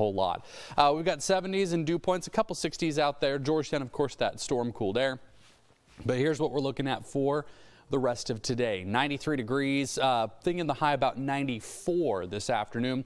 whole lot. We've got 70s and dew points, a couple 60s out there. Georgetown, of course, that storm cooled air. But here's what we're looking at for the rest of today. 93 degrees, thinking the high about 94 this afternoon.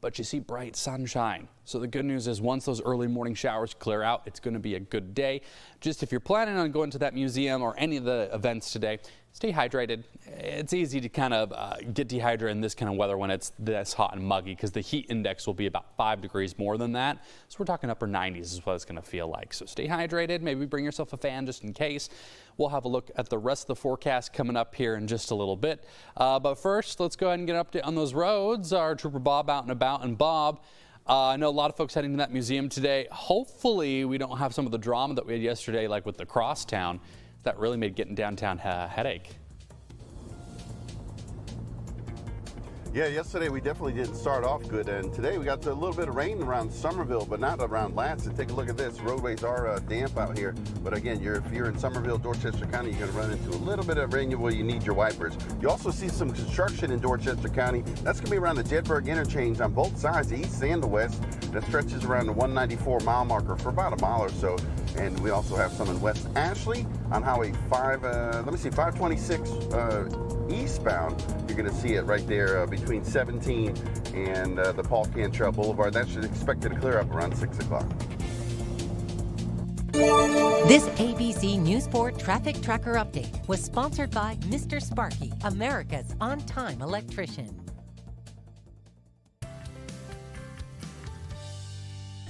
But you see bright sunshine. So the good news is once those early morning showers clear out, it's going to be a good day. Just if you're planning on going to that museum or any of the events today, stay hydrated. It's easy to kind of get dehydrated in this kind of weather when it's this hot and muggy because the heat index will be about 5 degrees more than that. So we're talking upper 90s is what it's going to feel like. So stay hydrated. Maybe bring yourself a fan just in case. We'll have a look at the rest of the forecast coming up here in just a little bit. But first, let's go ahead and get an update on those roads. Our Trooper Bob out and about. And Bob, I know a lot of folks heading to that museum today. Hopefully we don't have some of the drama that we had yesterday, like with the crosstown. That really made getting downtown a headache. Yeah, yesterday we definitely didn't start off good, and today we got a little bit of rain around Somerville, but not around Latson. Take a look at this. Roadways are damp out here, but again, if you're in Somerville, Dorchester County, you're going to run into a little bit of rain where you need your wipers. You also see some construction in Dorchester County. That's going to be around the Jedburgh interchange on both sides, the east and the west. That stretches around the 194 mile marker for about a mile or so. And we also have some in West Ashley on Highway 526 eastbound. You're going to see it right there between 17 and the Paul Cantrell Boulevard. That should expected to clear up around 6 o'clock. This ABC Newsport Traffic Tracker Update was sponsored by Mr. Sparky, America's on-time electrician.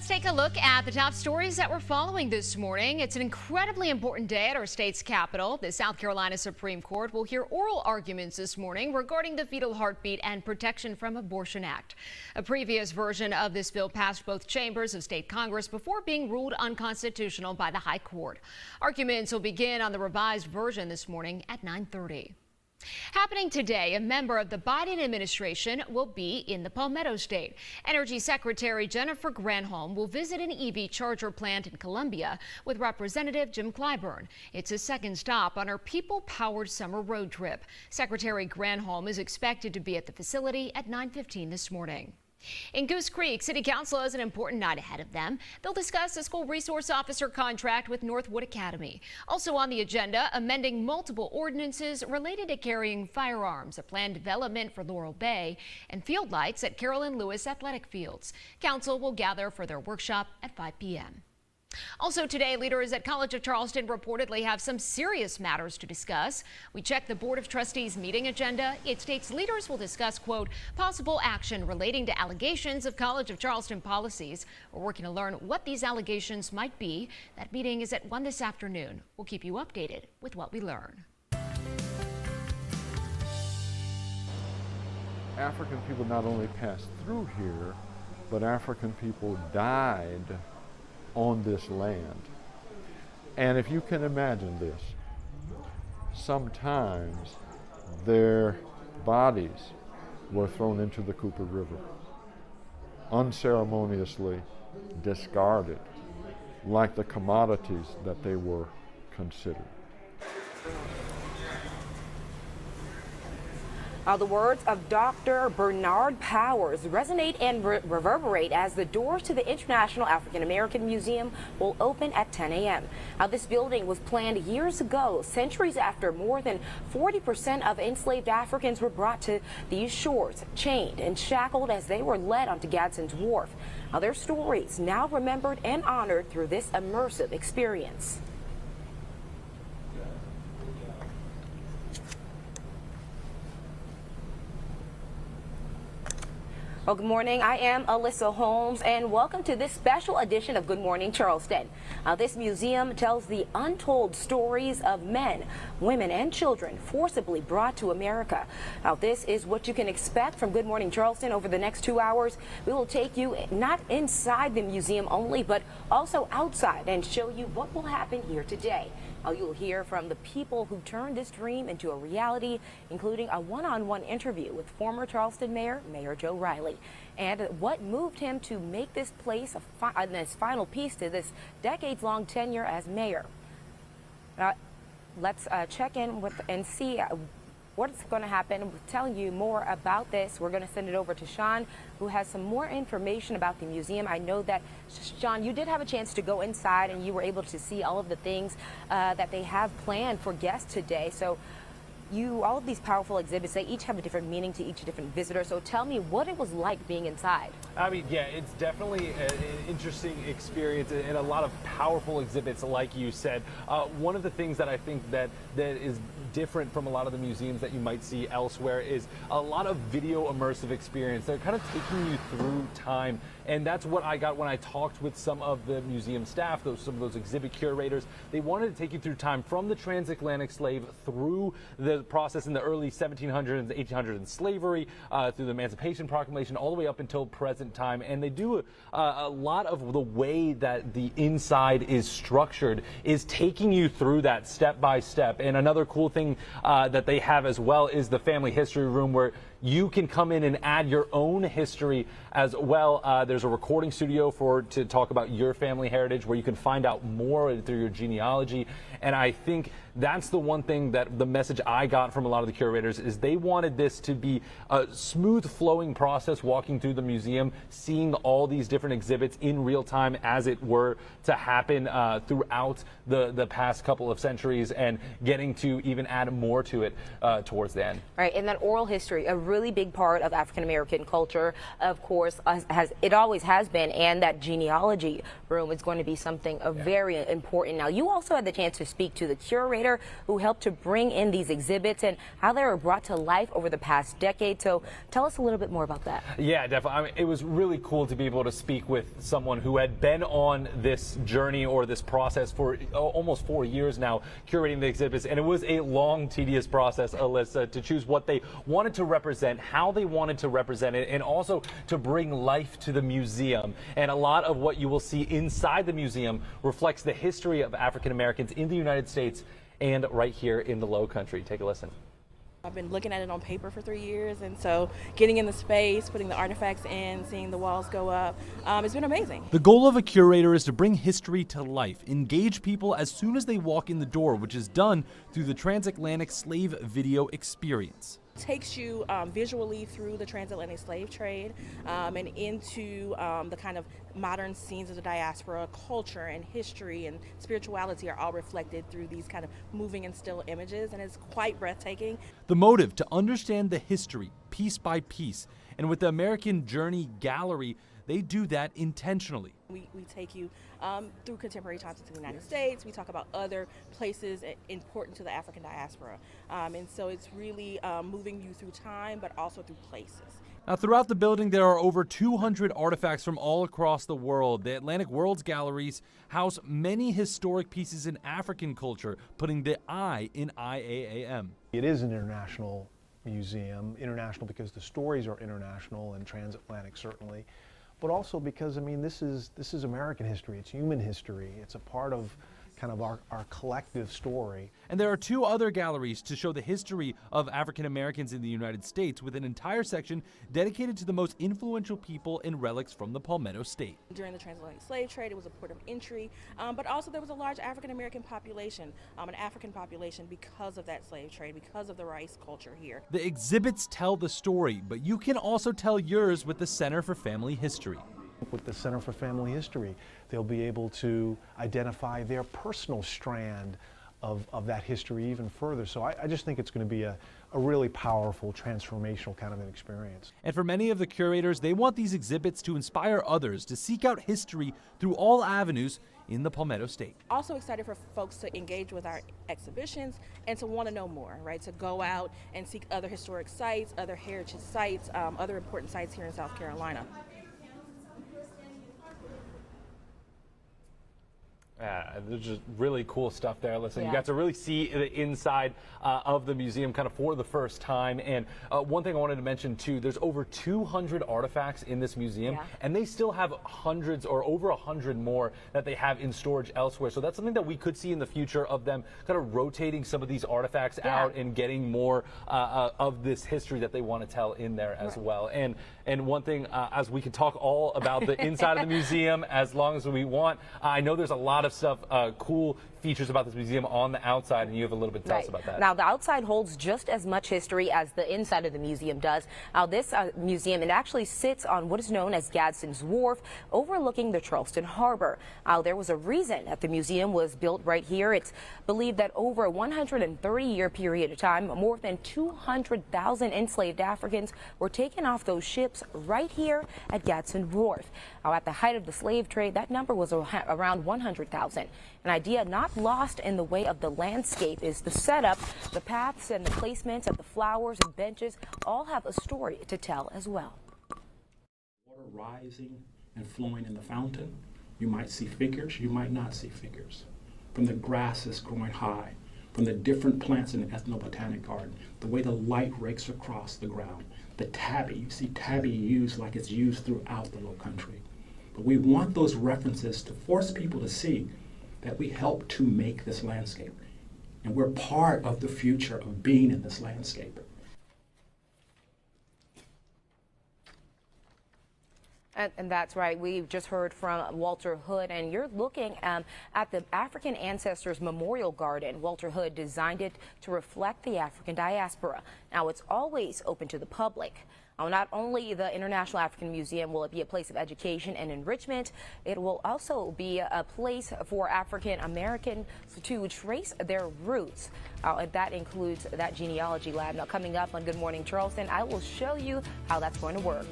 Let's take a look at the top stories that we're following this morning. It's an incredibly important day at our state's capital. The South Carolina Supreme Court will hear oral arguments this morning regarding the Fetal Heartbeat and Protection from Abortion Act. A previous version of this bill passed both chambers of state Congress before being ruled unconstitutional by the High Court. Arguments will begin on the revised version this morning at 9:30. Happening today, a member of the Biden administration will be in the Palmetto State. Energy Secretary Jennifer Granholm will visit an EV charger plant in Columbia with Representative Jim Clyburn. It's a second stop on her people-powered summer road trip. Secretary Granholm is expected to be at the facility at 9:15 this morning. In Goose Creek, City Council has an important night ahead of them. They'll discuss the school resource officer contract with Northwood Academy. Also on the agenda, amending multiple ordinances related to carrying firearms, a planned development for Laurel Bay, and field lights at Carolyn Lewis Athletic Fields. Council will gather for their workshop at 5 p.m. Also today, leaders at College of Charleston reportedly have some serious matters to discuss. We checked the Board of Trustees meeting agenda. It states leaders will discuss, quote, possible action relating to allegations of College of Charleston policies. We're working to learn what these allegations might be. That meeting is at 1 this afternoon. We'll keep you updated with what we learn. African people not only passed through here, but African people died on this land. And if you can imagine this, sometimes their bodies were thrown into the Cooper River, unceremoniously discarded, like the commodities that they were considered. The words of Dr. Bernard Powers resonate and reverberate as the doors to the International African American Museum will open at 10 a.m. This building was planned years ago, centuries after more than 40% of enslaved Africans were brought to these shores, chained and shackled as they were led onto Gadsden's Wharf. Their stories now remembered and honored through this immersive experience. Well, good morning. I am Alyssa Holmes, and welcome to this special edition of Good Morning Charleston. This museum tells the untold stories of men, women, and children forcibly brought to America. Now, this is what you can expect from Good Morning Charleston over the next 2 hours. We will take you not inside the museum only, but also outside and show you what will happen here today. You'll hear from the people who turned this dream into a reality, including a one-on-one interview with former Charleston Mayor Joe Riley, and what moved him to make this place this final piece to this decades-long tenure as mayor. Let's check in with and see what's going to happen. We'll tell you more about this. We're going to send it over to Sean, who has some more information about the museum. I know that, Sean, you did have a chance to go inside and you were able to see all of the things that they have planned for guests today. So all of these powerful exhibits, they each have a different meaning to each different visitor. So tell me what it was like being inside. I mean, yeah, it's definitely an interesting experience and a lot of powerful exhibits, like you said. One of the things that I think that is different from a lot of the museums that you might see elsewhere is a lot of video immersive experience. They're kind of taking you through time, and that's what I got when I talked with some of the museum staff, some of those exhibit curators. They wanted to take you through time from the transatlantic slave through the process in the early 1700s and 1800s in slavery, through the Emancipation Proclamation, all the way up until present time. And they do a lot of the way that the inside is structured is taking you through that step by step. And another cool thing that they have as well is the family history room, where you can come in and add your own history as well. There's a recording studio to talk about your family heritage, where you can find out more through your genealogy. And I think that's the one thing that the message I got from a lot of the curators is they wanted this to be a smooth flowing process, walking through the museum, seeing all these different exhibits in real time as it were to happen throughout the past couple of centuries, and getting to even add more to it towards the end. Right, and that oral history, a really big part of African American culture, of course, it always has been, and that genealogy room is going to be something very important. Now, you also had the chance to speak to the curator who helped to bring in these exhibits and how they were brought to life over the past decade. So tell us a little bit more about that. Yeah, definitely. I mean, it was really cool to be able to speak with someone who had been on this journey or this process for almost 4 years now, curating the exhibits. And it was a long, tedious process, Alyssa, to choose what they wanted to represent, how they wanted to represent it, and also to bring life to the museum. And a lot of what you will see inside the museum reflects the history of African Americans in the United States and right here in the Low Country. Take a listen. I've been looking at it on paper for 3 years, and so getting in the space, putting the artifacts in, seeing the walls go up, it's been amazing. The goal of a curator is to bring history to life, engage people as soon as they walk in the door, which is done through the transatlantic slave video experience. Takes you visually through the transatlantic slave trade and into the kind of modern scenes of the diaspora. Culture and history and spirituality are all reflected through these kind of moving and still images, and it's quite breathtaking. The motive, to understand the history piece by piece, and with the American Journey Gallery, they do that intentionally. We take you through contemporary times in the United States. We talk about other places important to the African diaspora. And so it's really moving you through time, but also through places. Now, throughout the building, there are over 200 artifacts from all across the world. The Atlantic World's galleries house many historic pieces in African culture, putting the I in IAAM. It is an international museum, international because the stories are international and transatlantic certainly, but also because, I mean, this is American history, it's human history, it's a part of kind of our collective story. And there are 2 other galleries to show the history of African Americans in the United States, with an entire section dedicated to the most influential people and relics from the Palmetto State. During the transatlantic slave trade, it was a port of entry, but also there was a large African American population, an African population, because of that slave trade, because of the rice culture here. The exhibits tell the story, but you can also tell yours with the Center for Family History. With the Center for Family History, they'll be able to identify their personal strand of that history even further. So I just think it's going to be a really powerful, transformational kind of an experience. And for many of the curators, they want these exhibits to inspire others to seek out history through all avenues in the Palmetto State. Also excited for folks to engage with our exhibitions and to want to know more, right? To go out and seek other historic sites, other heritage sites, other important sites here in South Carolina. There's just really cool stuff there. Listen, Yeah. You got to really see the inside of the museum kind of for the first time. And one thing I wanted to mention too, there's over 200 artifacts in this museum, and they still have hundreds or over 100 more that they have in storage elsewhere. So that's something that we could see in the future, of them kind of rotating some of these artifacts out and getting more of this history that they want to tell in there as well. And one thing, as we could talk all about the inside of the museum as long as we want, I know there's a lot of stuff, cool features about this museum on the outside, and you have a little bit to tell us about that. Now, the outside holds just as much history as the inside of the museum does. Now, this museum, it actually sits on what is known as Gadsden's Wharf, overlooking the Charleston Harbor. There was a reason that the museum was built right here. It's believed that over a 130-year period of time, more than 200,000 enslaved Africans were taken off those ships right here at Gadsden Wharf. Now, at the height of the slave trade, that number was around 100,000. An idea not lost in the way of the landscape is the setup. The paths and the placements of the flowers and benches all have a story to tell as well. Water rising and flowing in the fountain. You might see figures, you might not see figures. From the grasses growing high, from the different plants in the ethnobotanic garden, the way the light rakes across the ground, the tabby, you see tabby used like it's used throughout the Low Country. But we want those references to force people to see that we help to make this landscape. And we're part of the future of being in this landscape. And that's right. We've just heard from Walter Hood, and you're looking at the African Ancestors Memorial Garden. Walter Hood designed it to reflect the African diaspora. Now, it's always open to the public. Not only the International African Museum will it be a place of education and enrichment, it will also be a place for African Americans to trace their roots. And that includes that genealogy lab. Now, coming up on Good Morning Charleston, I will show you how that's going to work.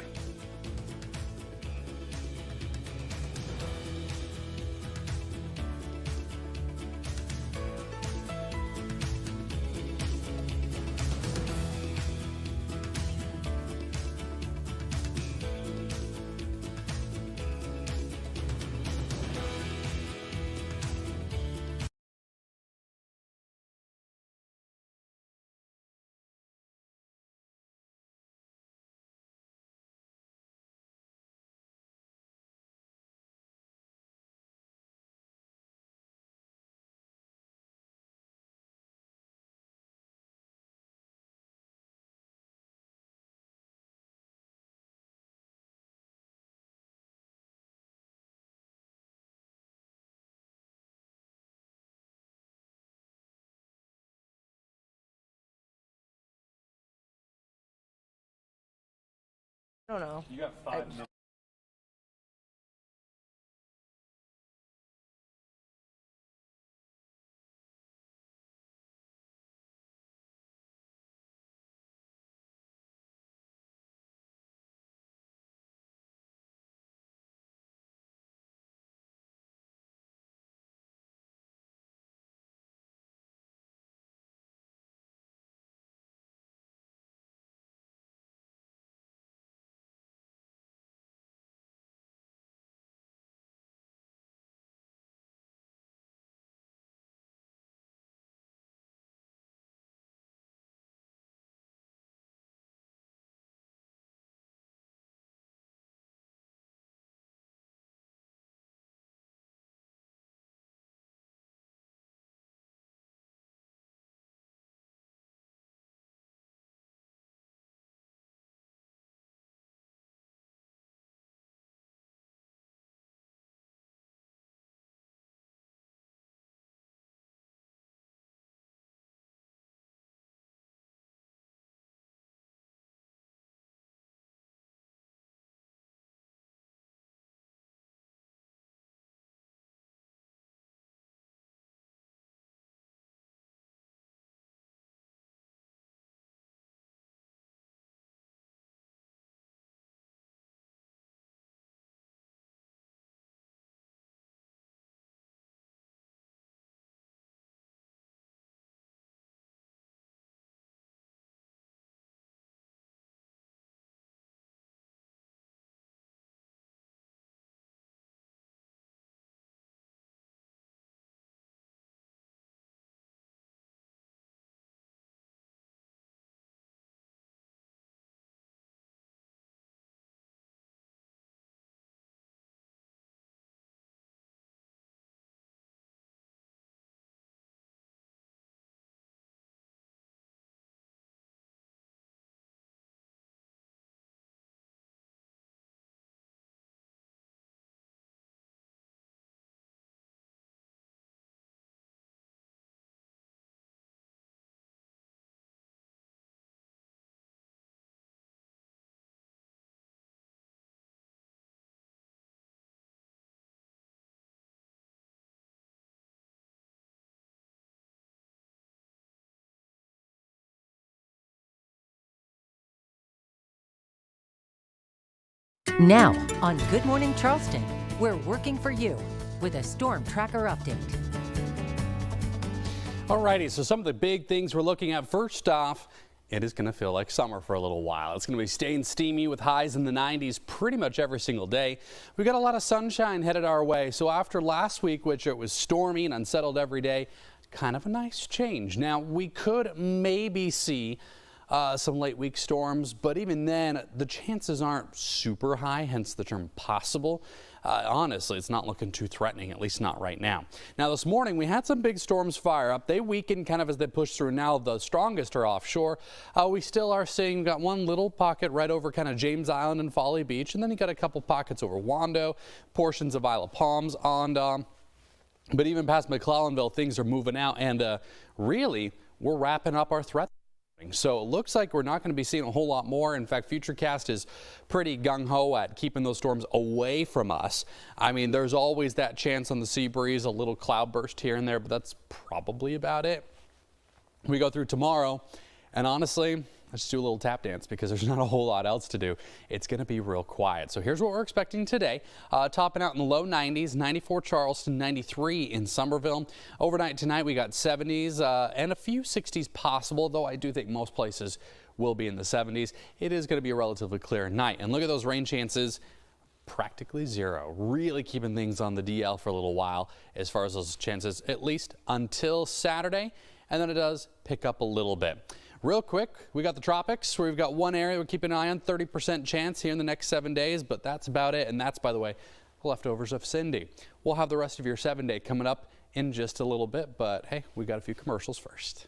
I don't know. You got 5 minutes. Now on Good Morning Charleston, we're working for you with a storm tracker update. Alrighty, so some of the big things we're looking at. First off, it is going to feel like summer for a little while. It's going to be staying steamy with highs in the 90s pretty much every single day. We got a lot of sunshine headed our way. So after last week, which it was stormy and unsettled every day, kind of a nice change. Now we could maybe see some late week storms, but even then the chances aren't super high, hence the term possible. Honestly, it's not looking too threatening, at least not right now. Now this morning we had some big storms fire up. They weakened kind of as they push through. Now the strongest are offshore. We still are seeing, got one little pocket right over kind of James Island and Folly Beach, and then you got a couple pockets over Wando, portions of Isle of Palms, on but even past McClellanville, things are moving out, and really we're wrapping up our threat. So it looks like we're not going to be seeing a whole lot more. In fact, Futurecast is pretty gung-ho at keeping those storms away from us. I mean, there's always that chance on the sea breeze, a little cloud burst here and there, but that's probably about it. We go through tomorrow, and honestly, let's do a little tap dance because there's not a whole lot else to do. It's going to be real quiet. So here's what we're expecting today. Topping out in the low 90s, 94 Charleston, 93 in Summerville. Overnight tonight, we got 70s and a few 60s possible, though I do think most places will be in the 70s. It is going to be a relatively clear night. And look at those rain chances. Practically zero. Really keeping things on the DL for a little while as far as those chances, at least until Saturday. And then it does pick up a little bit. Real quick, we got the tropics where we've got one area we're keeping an eye on, 30% chance here in the next 7 days, but that's about it. And that's, by the way, leftovers of Cindy. We'll have the rest of your 7-day coming up in just a little bit, but hey, we got a few commercials first.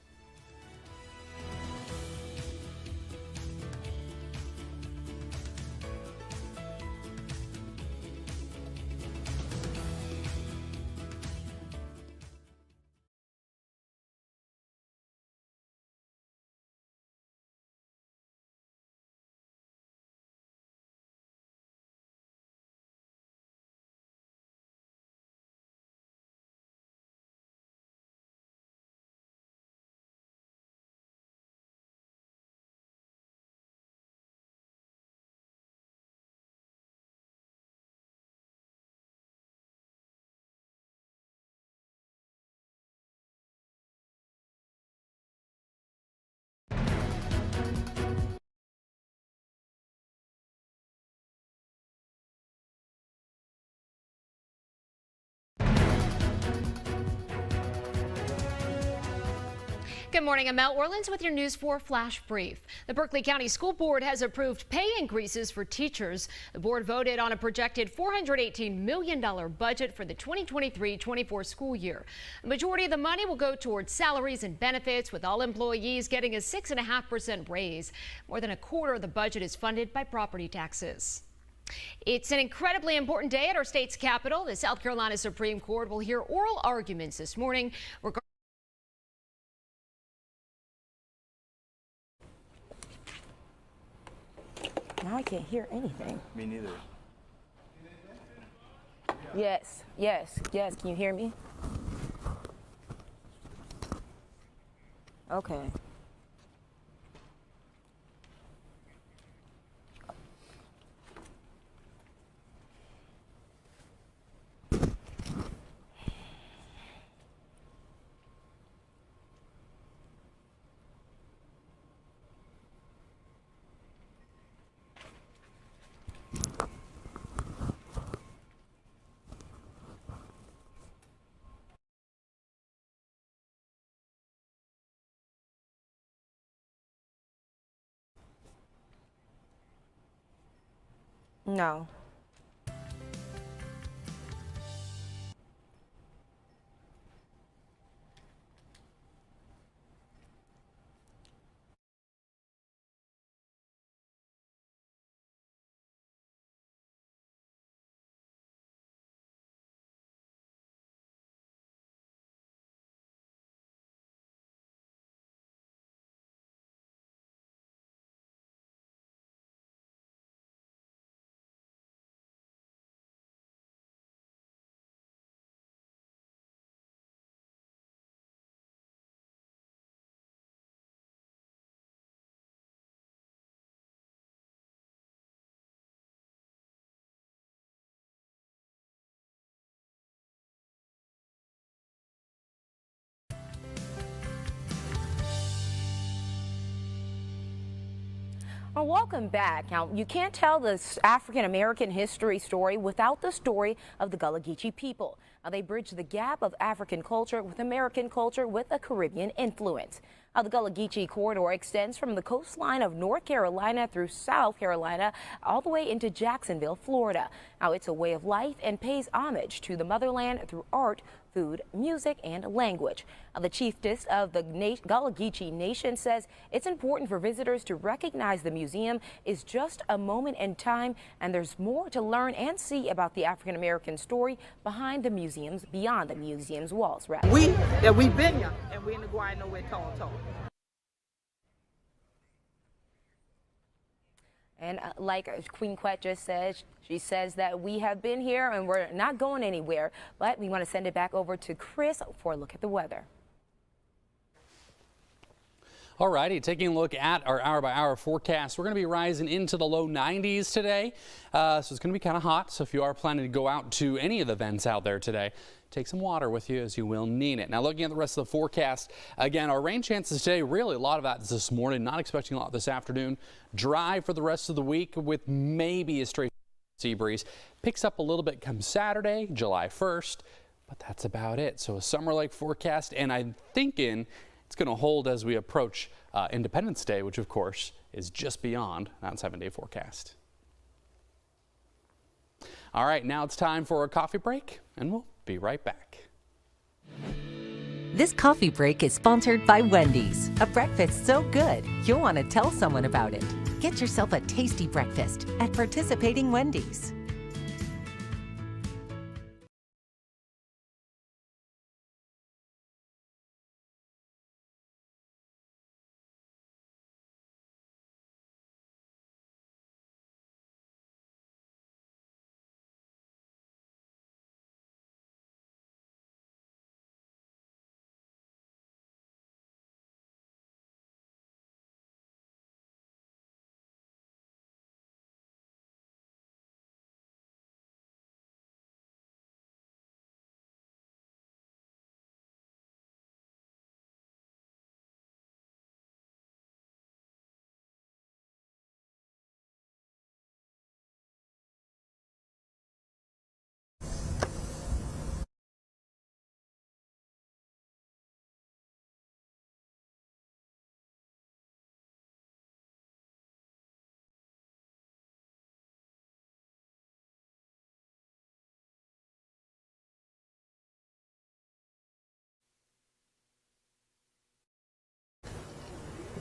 Good morning, I'm Mel Orleans with your News 4 Flash Brief. The Berkeley County School Board has approved pay increases for teachers. The board voted on a projected $418 million budget for the 2023-24 school year. The majority of the money will go towards salaries and benefits, with all employees getting a 6.5% raise. More than a quarter of the budget is funded by property taxes. It's an incredibly important day at our state's capital. The South Carolina Supreme Court will hear oral arguments this morning regarding Now I can't hear anything. Me neither. Yes, yes, yes. Can you hear me? Okay. No. Well, welcome back. Now, you can't tell this African-American history story without the story of the Gullah Geechee people. Now, they bridge the gap of African culture with American culture with a Caribbean influence. Now, the Gullah Geechee corridor extends from the coastline of North Carolina through South Carolina all the way into Jacksonville, Florida. Now, it's a way of life and pays homage to the motherland through art, food, music, and language. Now, the chiefess of the Gullah Geechee Nation says it's important for visitors to recognize the museum is just a moment in time, and there's more to learn and see about the African American story behind the museums, beyond the museum's walls. We been here, and we ain't going nowhere tall. And like Queen Quet just said, she says that we have been here and we're not going anywhere. But we want to send it back over to Chris for a look at the weather. All righty, taking a look at our hour-by-hour forecast. We're going to be rising into the low 90s today, so it's going to be kind of hot. So if you are planning to go out to any of the events out there today, take some water with you, as you will need it. Now, looking at the rest of the forecast, again, our rain chances today, really a lot of that is this morning. Not expecting a lot this afternoon. Dry for the rest of the week with maybe a stray sea breeze. Picks up a little bit come Saturday, July 1st, but that's about it. So a summer-like forecast, and I'm thinking it's going to hold as we approach Independence Day, which of course is just beyond that 7-day forecast. All right, now it's time for a coffee break, and we'll be right back. This coffee break is sponsored by Wendy's. A breakfast so good, you'll want to tell someone about it. Get yourself a tasty breakfast at participating Wendy's.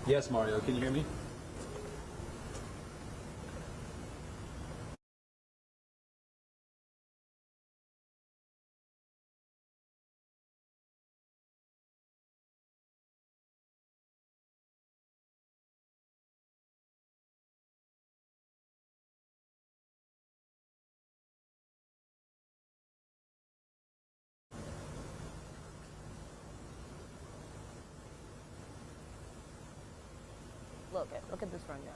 Yes, Mario, can you hear me? Look at this rundown.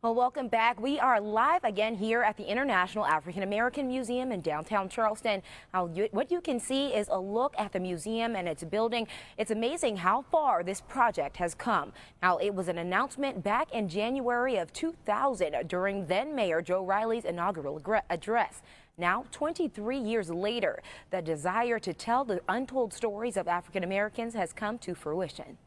Well, welcome back. We are live again here at the International African American Museum in downtown Charleston. What you can see is a look at the museum and its building. It's amazing how far this project has come. Now, it was an announcement back in January of 2000 during then Mayor Joe Riley's inaugural address. Now, 23 years later, the desire to tell the untold stories of African Americans has come to fruition.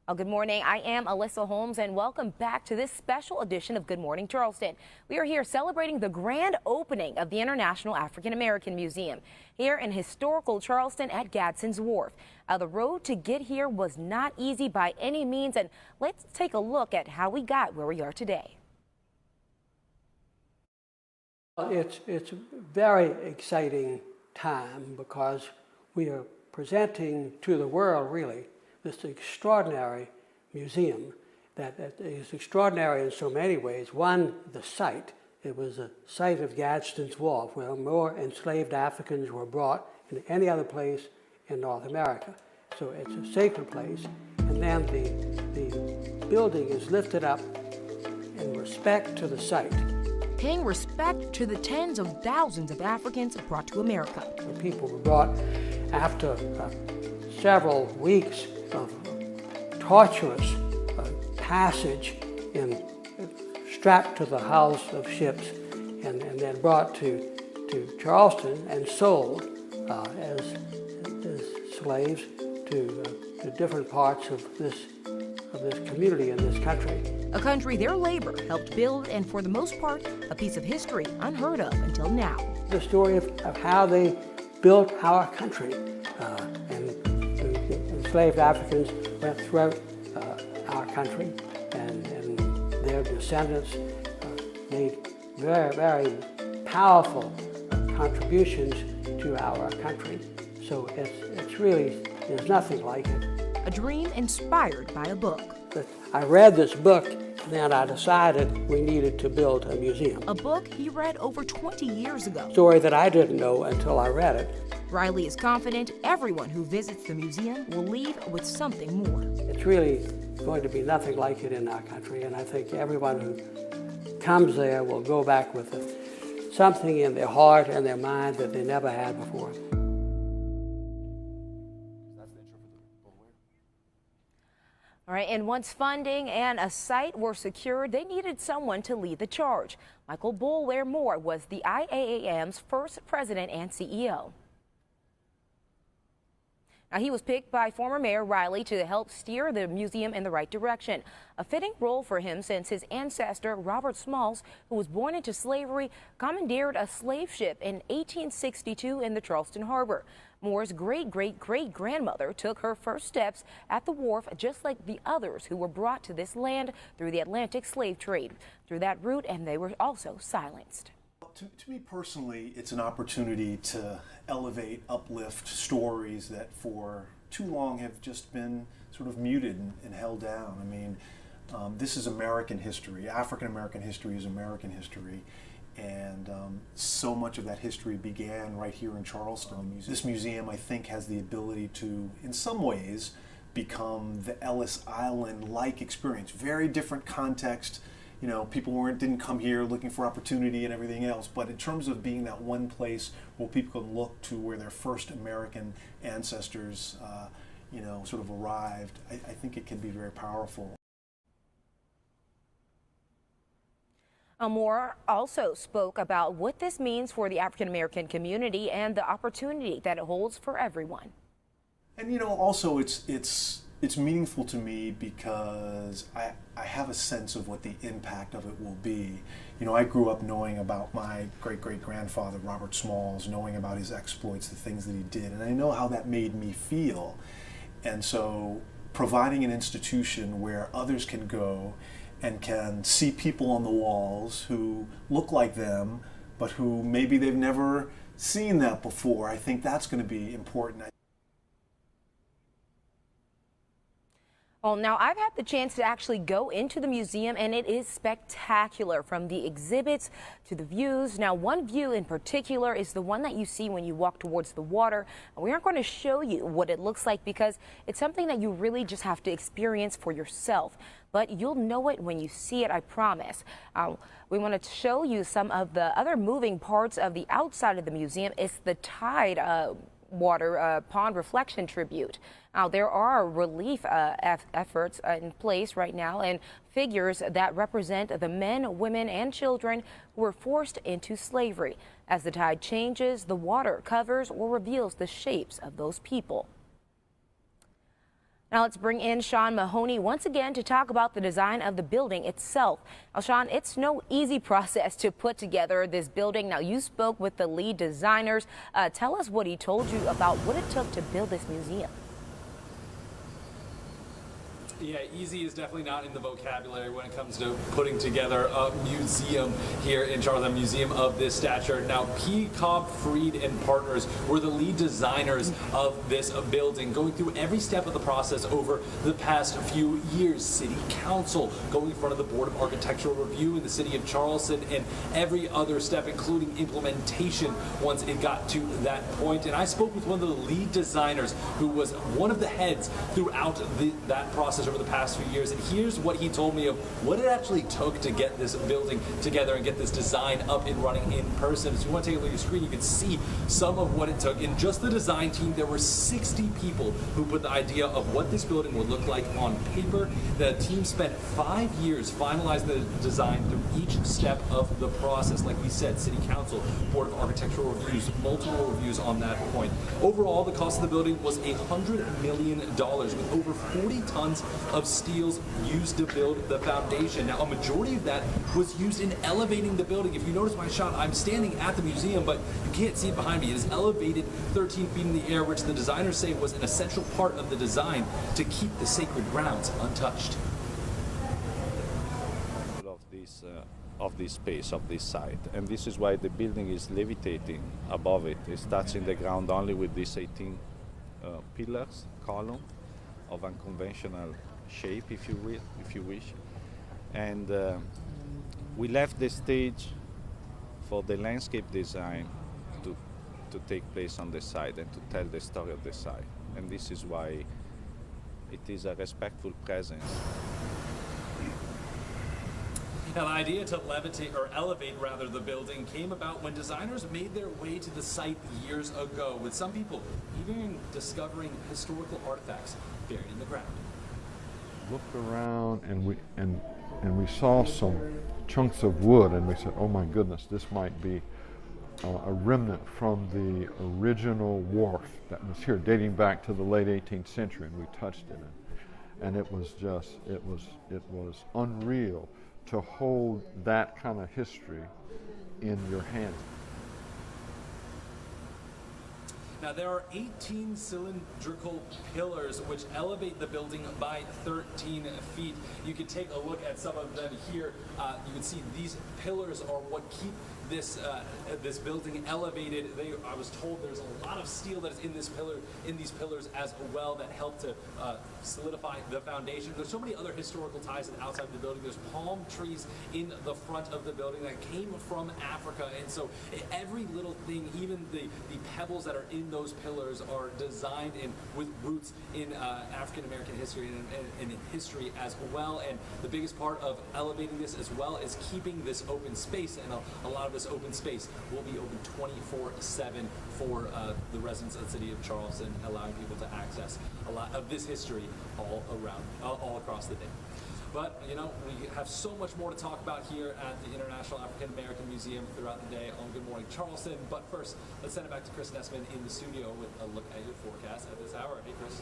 Well, good morning. I am Alyssa Holmes, and welcome back to this special edition of Good Morning Charleston. We are here celebrating the grand opening of the International African American Museum here in historical Charleston at Gadsden's Wharf. The road to get here was not easy by any means, and let's take a look at how we got where we are today. It's a very exciting time because we are presenting to the world, really, this extraordinary museum that is extraordinary in so many ways. One, the site. It was a site of Gadsden's Wharf where more enslaved Africans were brought than any other place in North America. So it's a sacred place. And then the building is lifted up in respect to the site. Paying respect to the tens of thousands of Africans brought to America. The people were brought after several weeks of torturous passage strapped to the hulls of ships and then brought to Charleston and sold as slaves to different parts of this community in this country. A country their labor helped build, and for the most part, a piece of history unheard of until now. The story of how they built our country, and the enslaved Africans went throughout our country, and their descendants made very, very powerful contributions to our country. So it's really, there's nothing like it. A dream inspired by a book. I read this book, and then I decided we needed to build a museum. A book he read over 20 years ago. A story that I didn't know until I read it. Riley is confident everyone who visits the museum will leave with something more. It's really going to be nothing like it in our country, and I think everyone who comes there will go back with something in their heart and their mind that they never had before. All right, and once funding and a site were secured, they needed someone to lead the charge. Michael Boulware Moore was the IAAM's first president and CEO. Now, he was picked by former Mayor Riley to help steer the museum in the right direction. A fitting role for him since his ancestor, Robert Smalls, who was born into slavery, commandeered a slave ship in 1862 in the Charleston harbor. Moore's great-great-great-grandmother took her first steps at the wharf, just like the others who were brought to this land through the Atlantic slave trade. Through that route, and they were also silenced. To me personally, it's an opportunity to elevate, uplift stories that for too long have just been sort of muted and held down. I mean, this is American history. African American history is American history. And so much of that history began right here in Charleston. This museum, I think, has the ability to, in some ways, become the Ellis Island-like experience. Very different context. You know, people didn't come here looking for opportunity and everything else, but in terms of being that one place where people can look to where their first American ancestors, you know, sort of arrived, I think it can be very powerful. Moore also spoke about what this means for the African American community and the opportunity that it holds for everyone. And you know, also it's meaningful to me because I have a sense of what the impact of it will be. You know, I grew up knowing about my great-great-grandfather, Robert Smalls, knowing about his exploits, the things that he did, and I know how that made me feel. And so providing an institution where others can go and can see people on the walls who look like them, but who maybe they've never seen that before, I think that's going to be important. Well, now I've had the chance to actually go into the museum, and it is spectacular, from the exhibits to the views. Now, one view in particular is the one that you see when you walk towards the water. We aren't going to show you what it looks like because it's something that you really just have to experience for yourself. But you'll know it when you see it, I promise. We want to show you some of the other moving parts of the outside of the museum. It's the tide water pond reflection tribute. Now, there are relief efforts in place right now, and figures that represent the men, women, and children who were forced into slavery. As the tide changes, the water covers or reveals the shapes of those people. Now let's bring in Sean Mahoney once again to talk about the design of the building itself. Now, Sean, it's no easy process to put together this building. Now, you spoke with the lead designers. Tell us what he told you about what it took to build this museum. Yeah, easy is definitely not in the vocabulary when it comes to putting together a museum here in Charleston, a museum of this stature. Now, P. Cobb, Freed and Partners were the lead designers of this building, going through every step of the process over the past few years. City Council going in front of the Board of Architectural Review in the city of Charleston, and every other step, including implementation once it got to that point. And I spoke with one of the lead designers who was one of the heads throughout that process over the past few years, and here's what he told me of what it actually took to get this building together and get this design up and running in person. So if you want to take a look at your screen, you can see some of what it took. In just the design team, there were 60 people who put the idea of what this building would look like on paper. The team spent 5 years finalizing the design through each step of the process. Like we said, City Council, Board of Architectural Reviews, multiple reviews on that point. Overall, the cost of the building was $100 million, with over 40 tons of steels used to build the foundation. Now, a majority of that was used in elevating the building. If you notice my shot, I'm standing at the museum, but you can't see it behind me. It is elevated 13 feet in the air, which the designers say was an essential part of the design to keep the sacred grounds untouched. Of this space, of this site, and this is why the building is levitating above it. It's touching the ground only with these 18 pillars, column of unconventional shape, if you wish. And we left the stage for the landscape design to take place on the site and to tell the story of the site. And this is why it is a respectful presence. Now, the idea to levitate, or elevate rather, the building came about when designers made their way to the site years ago, with some people even discovering historical artifacts buried in the ground. Looked around and we saw some chunks of wood, and we said, oh my goodness, this might be a remnant from the original wharf that was here, dating back to the late 18th century, and we touched it, and it was just, it was unreal to hold that kind of history in your hands. Now, there are 18 cylindrical pillars which elevate the building by 13 feet. You can take a look at some of them here. You can see these pillars are what keep this building elevated. I was told there's a lot of steel that is in these pillars as well that help to solidify the foundation. There's so many other historical ties outside the building. There's palm trees in the front of the building that came from Africa, and so every little thing, even the pebbles that are in those pillars, are designed with roots in African American history and in history as well. And the biggest part of elevating this as well is keeping this open space, and a lot of this open space will be open 24/7 for the residents of the city of Charleston, allowing people to access a lot of this history all across the day. But, you know, we have so much more to talk about here at the International African American Museum throughout the day on Good Morning Charleston. But first, let's send it back to Chris Nessman in the studio with a look at your forecast at this hour. Hey, Chris.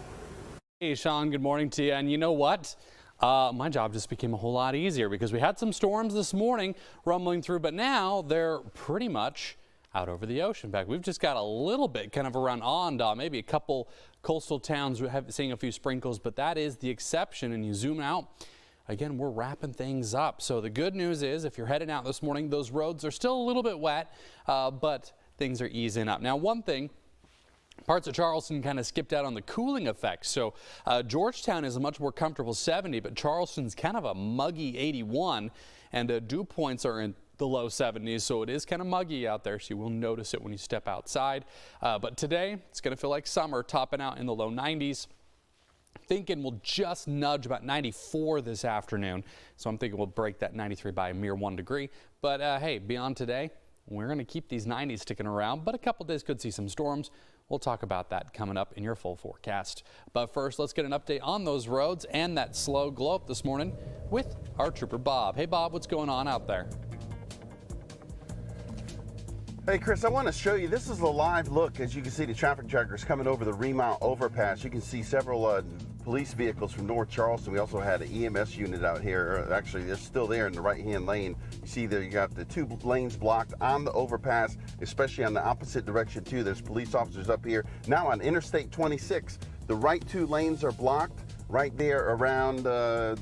Hey, Sean, good morning to you. And you know what? My job just became a whole lot easier because we had some storms this morning rumbling through, but now they're pretty much out over the ocean. In fact, we've just got a little bit kind of around Onda, maybe a couple coastal towns seeing a few sprinkles, but that is the exception. And you zoom out, again, we're wrapping things up. So the good news is if you're heading out this morning, those roads are still a little bit wet, but things are easing up. Now, one thing Parts of Charleston kind of skipped out on the cooling effect. So Georgetown is a much more comfortable 70, but Charleston's kind of a muggy 81, and dew points are in the low 70s, so it is kind of muggy out there, so you will notice it when you step outside. But today, it's going to feel like summer, topping out in the low 90s. Thinking we'll just nudge about 94 this afternoon, so I'm thinking we'll break that 93 by a mere 1 degree. But hey, beyond today, we're going to keep these 90s sticking around, but a couple days could see some storms. We'll talk about that coming up in your full forecast. But first, let's get an update on those roads and that slow glow up this morning with our trooper Bob. Hey Bob, what's going on out there? Hey Chris, I want to show you, this is a live look. As you can see, the traffic trackers coming over the Remount overpass. You can see several police vehicles from North Charleston. We also had an EMS unit out here. Actually, they're still there in the right-hand lane. You see there, you got the 2 lanes blocked on the overpass, especially on the opposite direction too. There's police officers up here. Now on Interstate 26, the right 2 lanes are blocked. Right there around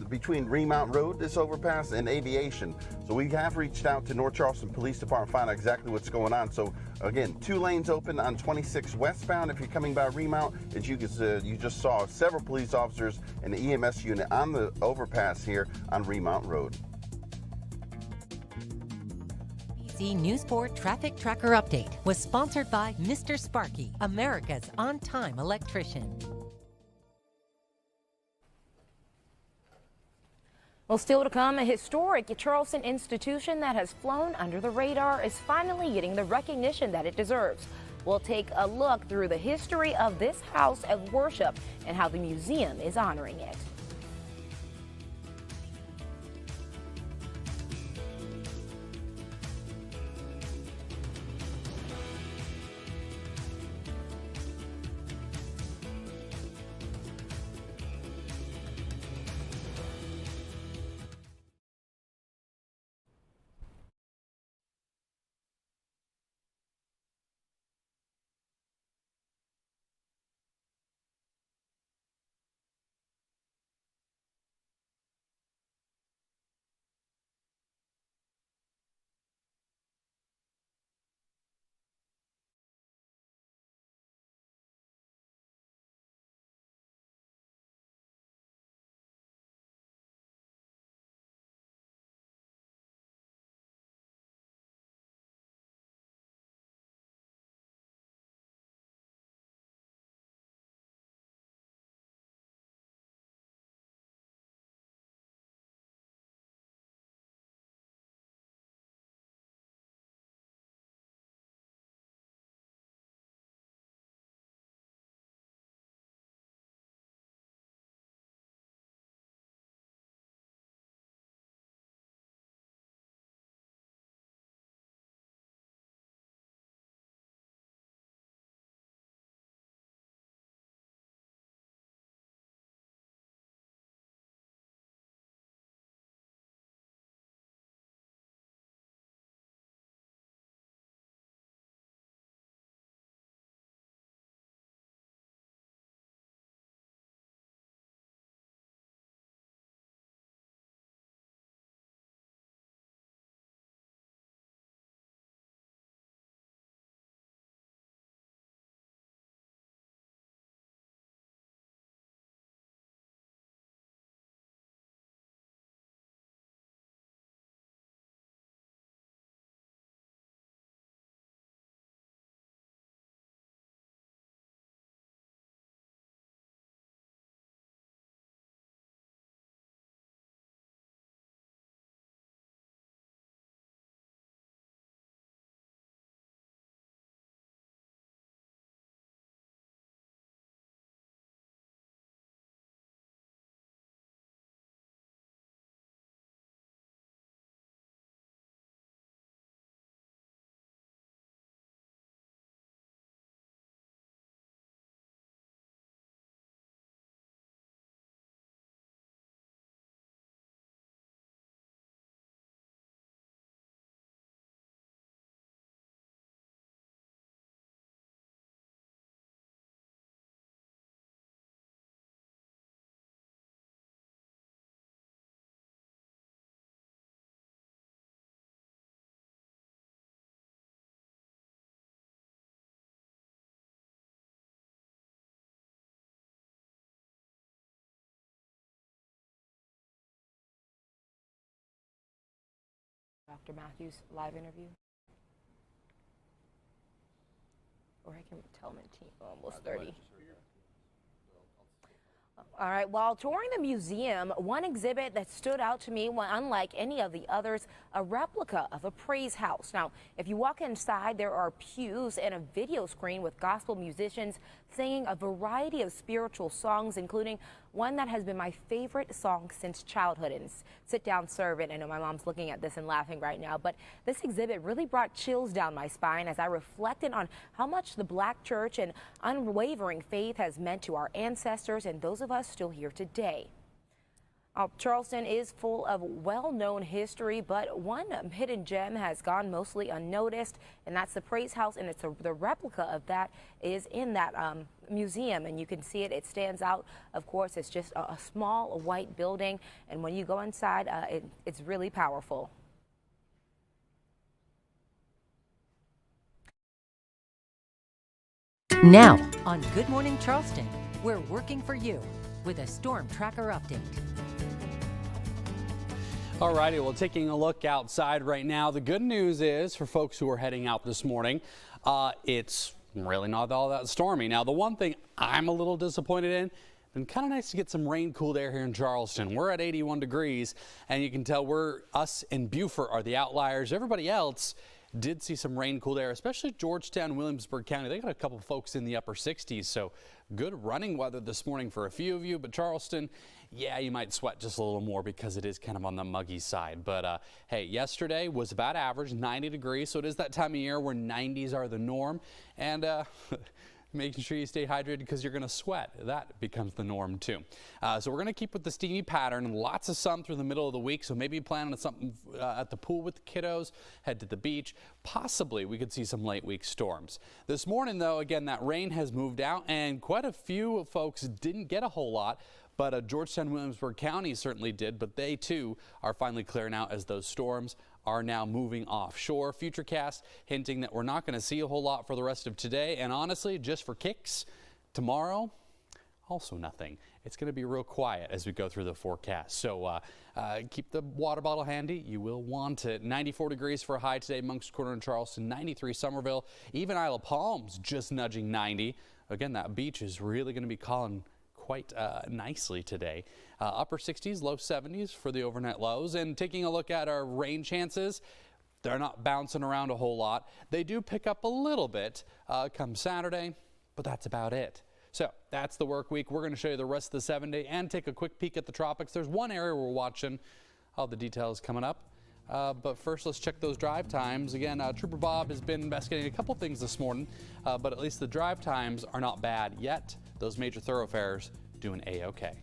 between Remount Road, this overpass, and Aviation. So we have reached out to North Charleston Police Department to find out exactly what's going on. So again, 2 lanes open on 26 westbound if you're coming by Remount. As you just saw several police officers and the EMS unit on the overpass here on Remount Road. ABC News 4 Traffic Tracker Update was sponsored by Mr. Sparky, America's on-time electrician. Well, still to come, a historic Charleston institution that has flown under the radar is finally getting the recognition that it deserves. We'll take a look through the history of this house of worship and how the museum is honoring it. Dr. Matthews live interview. Or I can tell him in almost 30. All right, while touring the museum, one exhibit that stood out to me, unlike any of the others, a replica of a praise house. Now, if you walk inside, there are pews and a video screen with gospel musicians singing a variety of spiritual songs, including one that has been my favorite song since childhood. And sit down, servant. I know my mom's looking at this and laughing right now, but this exhibit really brought chills down my spine as I reflected on how much the Black church and unwavering faith has meant to our ancestors and those of us still here today. Charleston is full of well-known history, but one hidden gem has gone mostly unnoticed, and that's the Praise House, and the replica of that is in that museum, and you can see it. It stands out. Of course, it's just a small white building, and when you go inside, it's really powerful. Now, on Good Morning Charleston, we're working for you with a storm tracker update. Alrighty, well, taking a look outside right now, the good news is for folks who are heading out this morning, it's really not all that stormy. Now, the one thing I'm a little disappointed in, been kind of nice to get some rain cooled air here in Charleston. We're at 81 degrees, and you can tell us and Beaufort are the outliers. Everybody else did see some rain cooled air, especially Georgetown, Williamsburg County. They got a couple folks in the upper 60s, so good running weather this morning for a few of you. But Charleston, yeah, you might sweat just a little more because it is kind of on the muggy side. But hey, yesterday was about average, 90 degrees, so it is that time of year where 90s are the norm. And making sure you stay hydrated because you're going to sweat. That becomes the norm too. So we're going to keep with the steamy pattern. Lots of sun through the middle of the week. So maybe plan on something at the pool with the kiddos, head to the beach. Possibly we could see some late week storms. This morning though, again, that rain has moved out and quite a few folks didn't get a whole lot. But Georgetown, Williamsburg County certainly did, but they too are finally clearing out as those storms are now moving offshore. Futurecast hinting that we're not going to see a whole lot for the rest of today. And honestly, just for kicks, tomorrow, also nothing. It's going to be real quiet as we go through the forecast. So keep the water bottle handy. You will want it. 94 degrees for a high today, Moncks Corner in Charleston, 93 Somerville, even Isle of Palms just nudging 90. Again, that beach is really going to be calling quite nicely today. Upper 60s, low 70s for the overnight lows. And taking a look at our rain chances, they're not bouncing around a whole lot. They do pick up a little bit come Saturday, but that's about it. So that's the work week. We're going to show you the rest of the 7-day and take a quick peek at the tropics. There's one area we're watching. All the details coming up. But first, let's check those drive times. Again, Trooper Bob has been investigating a couple things this morning, but at least the drive times are not bad yet. Those major thoroughfares doing A-OK.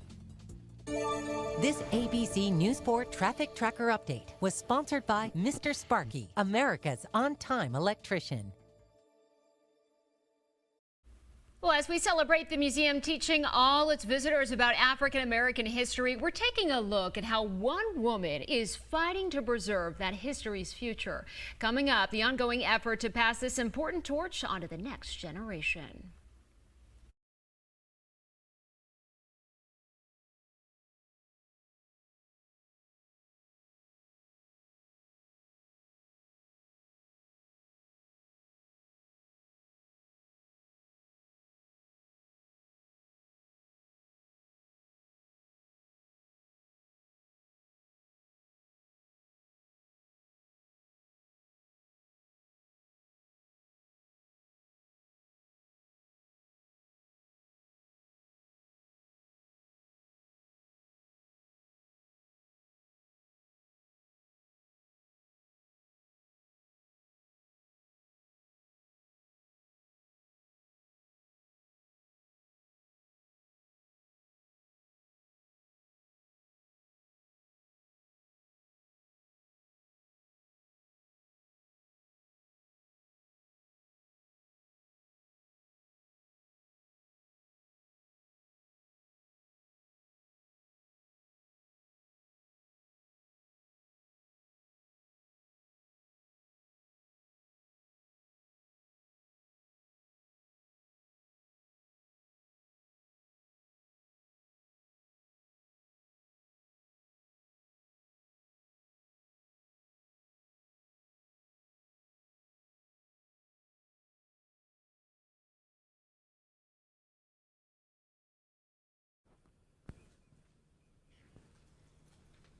This ABC Newsport Traffic Tracker Update was sponsored by Mr. Sparky, America's on-time electrician. Well, as we celebrate the museum teaching all its visitors about African American history, we're taking a look at how one woman is fighting to preserve that history's future. Coming up, the ongoing effort to pass this important torch on to the next generation.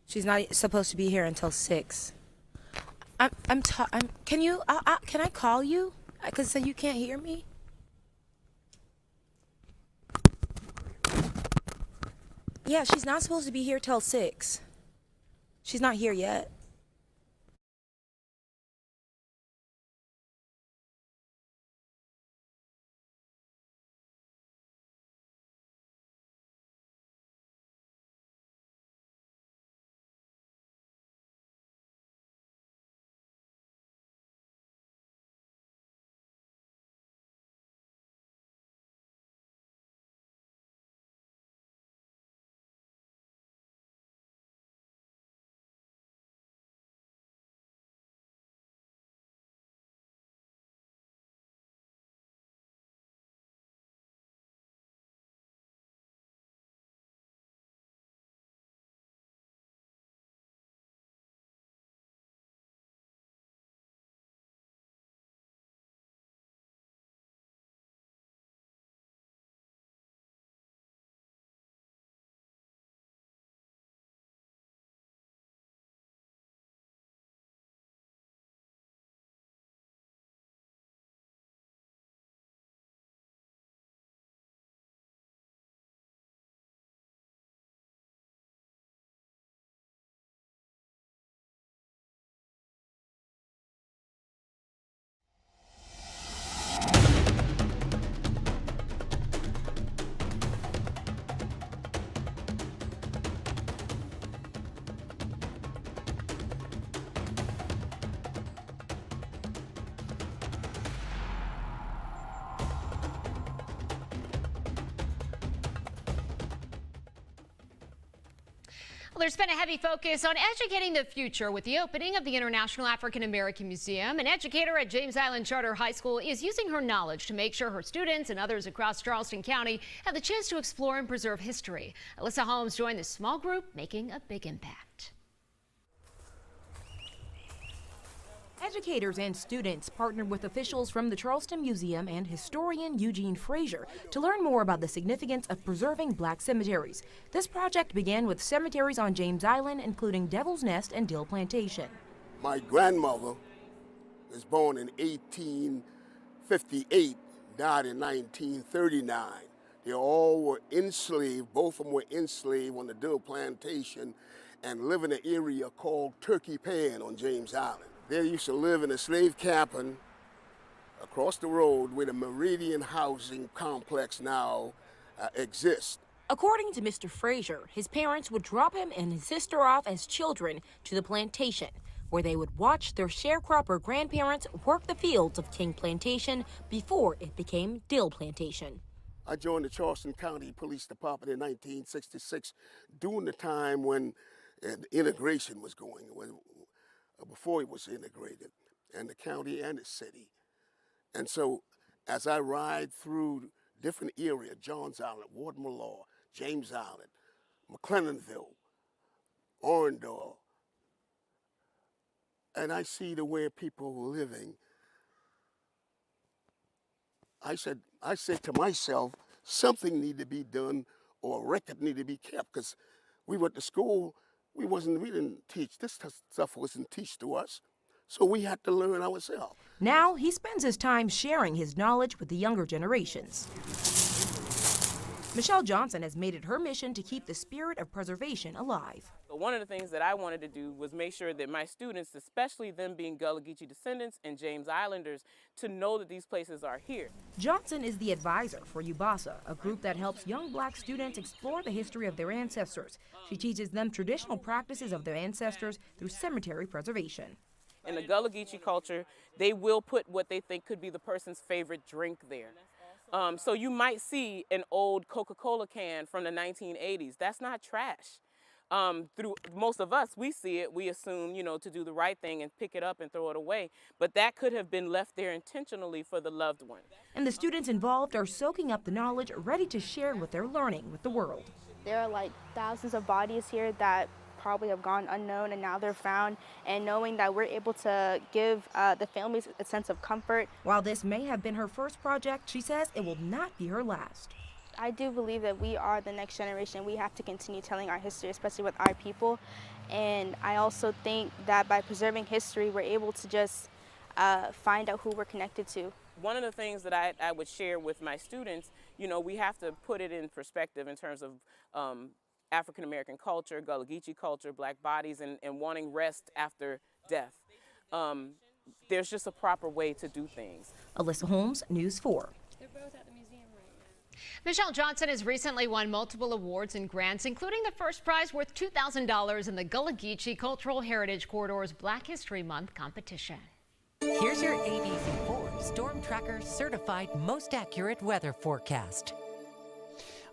She's not supposed to be here until 6. Can I call you? Because you can't hear me? Yeah, she's not supposed to be here till 6. She's not here yet. Well, there's been a heavy focus on educating the future with the opening of the International African American Museum. An educator at James Island Charter High School is using her knowledge to make sure her students and others across Charleston County have the chance to explore and preserve history. Alyssa Holmes joined this small group making a big impact. Educators and students partnered with officials from the Charleston Museum and historian Eugene Frazier to learn more about the significance of preserving black cemeteries. This project began with cemeteries on James Island, including Devil's Nest and Dill Plantation. My grandmother was born in 1858, died in 1939. They all were enslaved, both of them were enslaved on the Dill Plantation and live in an area called Turkey Pan on James Island. They used to live in a slave cabin across the road where the Meridian housing complex now exists. According to Mr. Frazier, his parents would drop him and his sister off as children to the plantation, where they would watch their sharecropper grandparents work the fields of King Plantation before it became Dill Plantation. I joined the Charleston County Police Department in 1966 during the time when integration was going, before it was integrated, and the county and the city. And so as I ride through different areas, Johns Island, Watermore, James Island, McLennanville, Orndale, and I see the way people were living, I said to myself, something need to be done or a record need to be kept, because we went to school, we didn't teach, this stuff wasn't taught to us, so we had to learn ourselves. Now he spends his time sharing his knowledge with the younger generations. Michelle Johnson has made it her mission to keep the spirit of preservation alive. One of the things that I wanted to do was make sure that my students, especially them being Gullah Geechee descendants and James Islanders, to know that these places are here. Johnson is the advisor for UBASA, a group that helps young black students explore the history of their ancestors. She teaches them traditional practices of their ancestors through cemetery preservation. In the Gullah Geechee culture, they will put what they think could be the person's favorite drink there. So you might see an old Coca-Cola can from the 1980s. That's not trash. Through most of us, we see it, we assume, to do the right thing and pick it up and throw it away. But that could have been left there intentionally for the loved one. And the students involved are soaking up the knowledge, ready to share what they're learning with the world. There are like thousands of bodies here that probably have gone unknown, and now they're found, and knowing that we're able to give the families a sense of comfort. While this may have been her first project, she says it will not be her last. I do believe that we are the next generation. We have to continue telling our history, especially with our people, And I also think that by preserving history, we're able to just find out who we're connected to. One of the things that I would share with my students, you know, we have to put it in perspective in terms of African American culture, Gullah Geechee culture, black bodies, and wanting rest after death. There's just a proper way to do things. Alyssa Holmes, News 4. They're both at the museum right now. Michelle Johnson has recently won multiple awards and grants, including the first prize worth $2,000 in the Gullah Geechee Cultural Heritage Corridor's Black History Month competition. Here's your ABC4 Storm Tracker certified most accurate weather forecast.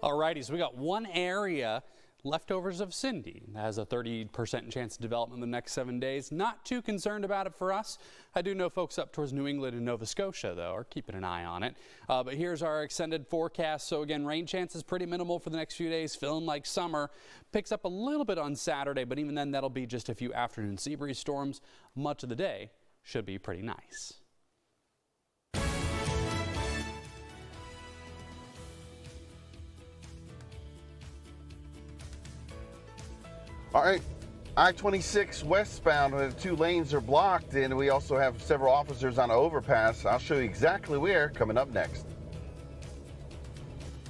All righty, so we got one area, leftovers of Cindy, has a 30% chance of development in the next 7 days. Not too concerned about it for us. I do know folks up towards New England and Nova Scotia, though, are keeping an eye on it. But here's our extended forecast. So again, rain chances pretty minimal for the next few days, feeling like summer. Picks up a little bit on Saturday, but even then, that'll be just a few afternoon sea breeze storms. Much of the day should be pretty nice. All right, I-26 westbound, the 2 lanes are blocked, and we also have several officers on an overpass. I'll show you exactly where coming up next.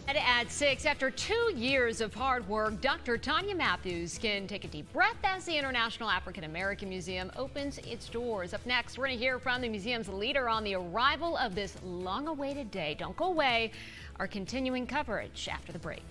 At 6, after 2 years of hard work, Dr. Tanya Matthews can take a deep breath as the International African American Museum opens its doors. Up next, we're going to hear from the museum's leader on the arrival of this long-awaited day. Don't go away. Our continuing coverage after the break.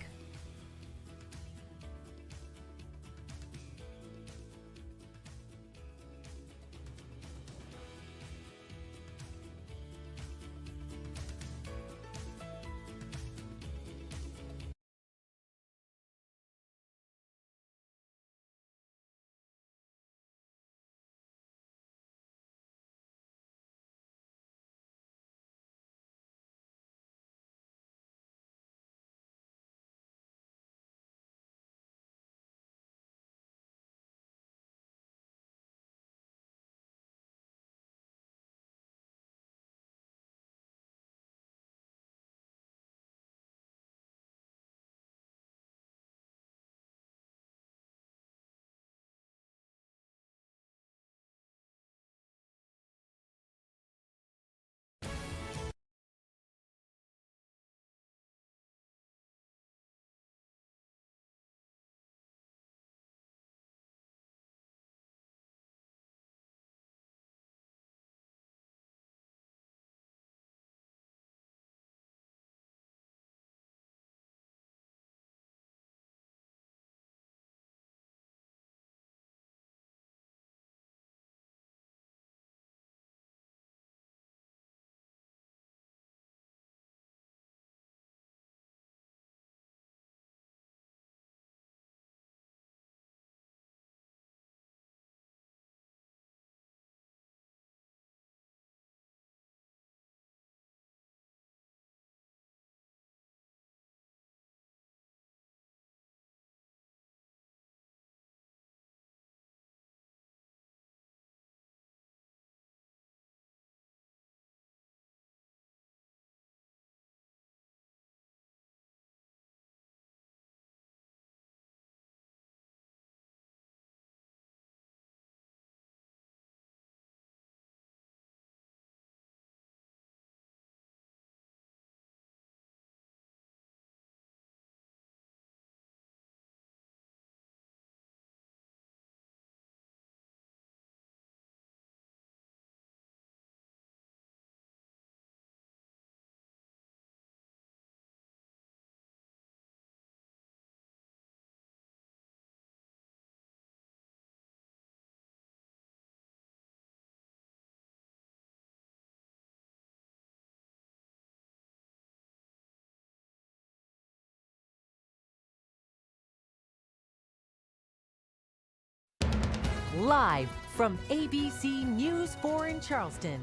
Live from ABC News 4 in Charleston,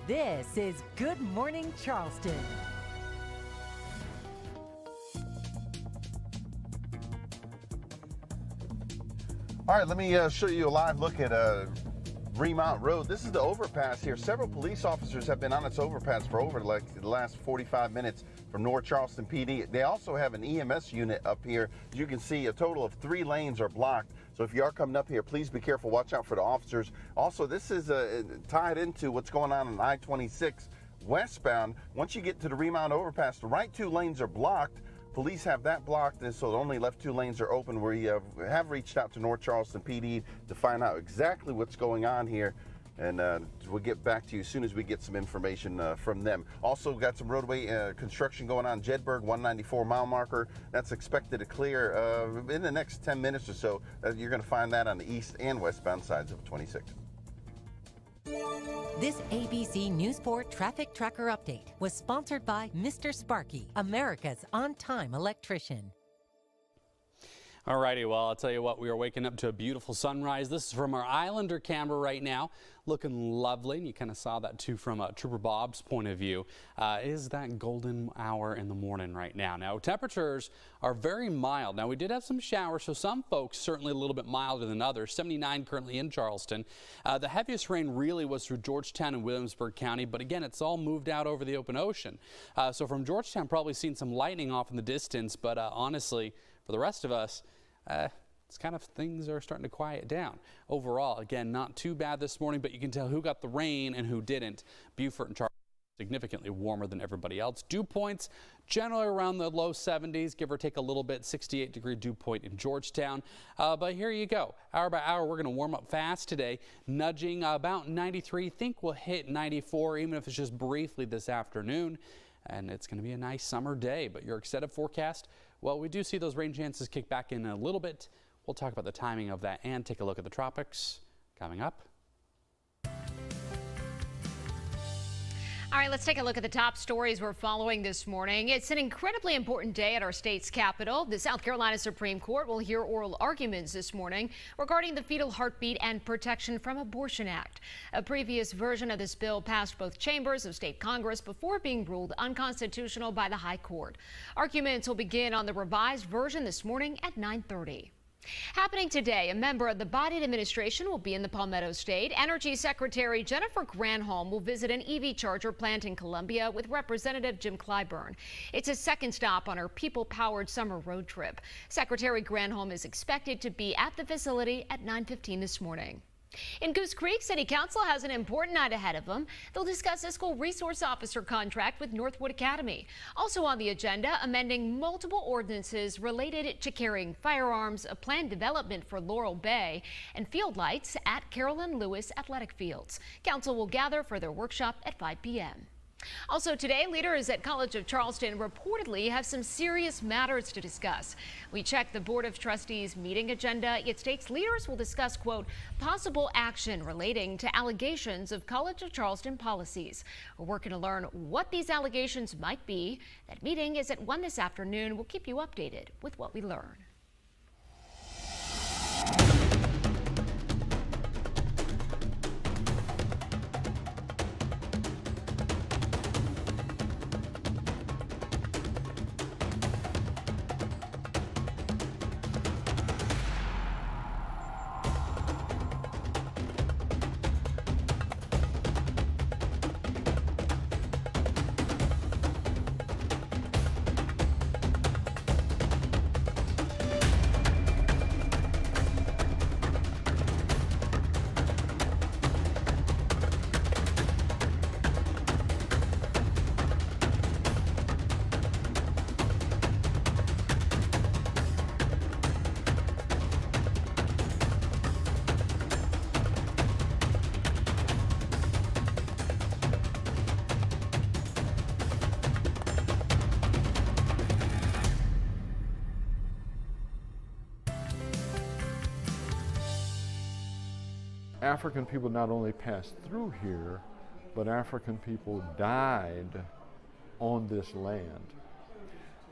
this is Good Morning Charleston. All right, let me show you a live look at Remount Road. This is the overpass here. Several police officers have been on this overpass for over like the last 45 minutes from North Charleston PD. They also have an EMS unit up here. As you can see, a total of 3 lanes are blocked. So if you are coming up here, please be careful. Watch out for the officers. Also, this is tied into what's going on I-26 westbound. Once you get to the Remount overpass, the right 2 lanes are blocked. Police have that blocked, and so the only left 2 lanes are open. We have reached out to North Charleston PD to find out exactly what's going on here, and we'll get back to you as soon as we get some information from them. Also got some roadway construction going on. Jedburgh 194 mile marker. That's expected to clear in the next 10 minutes or so. You're going to find that on the east and westbound sides of 26. This ABC Newsport Traffic Tracker Update was sponsored by Mr. Sparky, America's on-time electrician. Alrighty, well, I'll tell you what, we are waking up to a beautiful sunrise. This is from our Islander camera right now, looking lovely. And you kind of saw that too from Trooper Bob's point of view. It is that golden hour in the morning right now. Now, temperatures are very mild. Now, we did have some showers, so some folks certainly a little bit milder than others. 79 currently in Charleston. The heaviest rain really was through Georgetown and Williamsburg County, but again, it's all moved out over the open ocean. So from Georgetown, probably seen some lightning off in the distance, but honestly, for the rest of us, it's kind of things are starting to quiet down. Overall, again, not too bad this morning, but you can tell who got the rain and who didn't. Beaufort and Charleston significantly warmer than everybody else. Dew points generally around the low 70s, give or take a little bit. 68-degree dew point in Georgetown. But here you go. Hour by hour, we're going to warm up fast today, nudging about 93. Think we'll hit 94, even if it's just briefly this afternoon. And it's going to be a nice summer day. But your extended forecast, well, we do see those rain chances kick back in a little bit. We'll talk about the timing of that and take a look at the tropics coming up. All right, let's take a look at the top stories we're following this morning. It's an incredibly important day at our state's capital. The South Carolina Supreme Court will hear oral arguments this morning regarding the Fetal Heartbeat and Protection from Abortion Act. A previous version of this bill passed both chambers of state Congress before being ruled unconstitutional by the High Court. Arguments will begin on the revised version this morning at 9:30. Happening today, a member of the Biden administration will be in the Palmetto State. Energy Secretary Jennifer Granholm will visit an EV charger plant in Columbia with Representative Jim Clyburn. It's a second stop on her people-powered summer road trip. Secretary Granholm is expected to be at the facility at 9:15 this morning. In Goose Creek, City Council has an important night ahead of them. They'll discuss a school resource officer contract with Northwood Academy. Also on the agenda, amending multiple ordinances related to carrying firearms, a planned development for Laurel Bay, and field lights at Carolyn Lewis Athletic Fields. Council will gather for their workshop at 5 p.m. Also today, leaders at College of Charleston reportedly have some serious matters to discuss. We checked the Board of Trustees meeting agenda. It states leaders will discuss, quote, possible action relating to allegations of College of Charleston policies. We're working to learn what these allegations might be. That meeting is at 1 this afternoon. We'll keep you updated with what we learn. African people not only passed through here, but African people died on this land.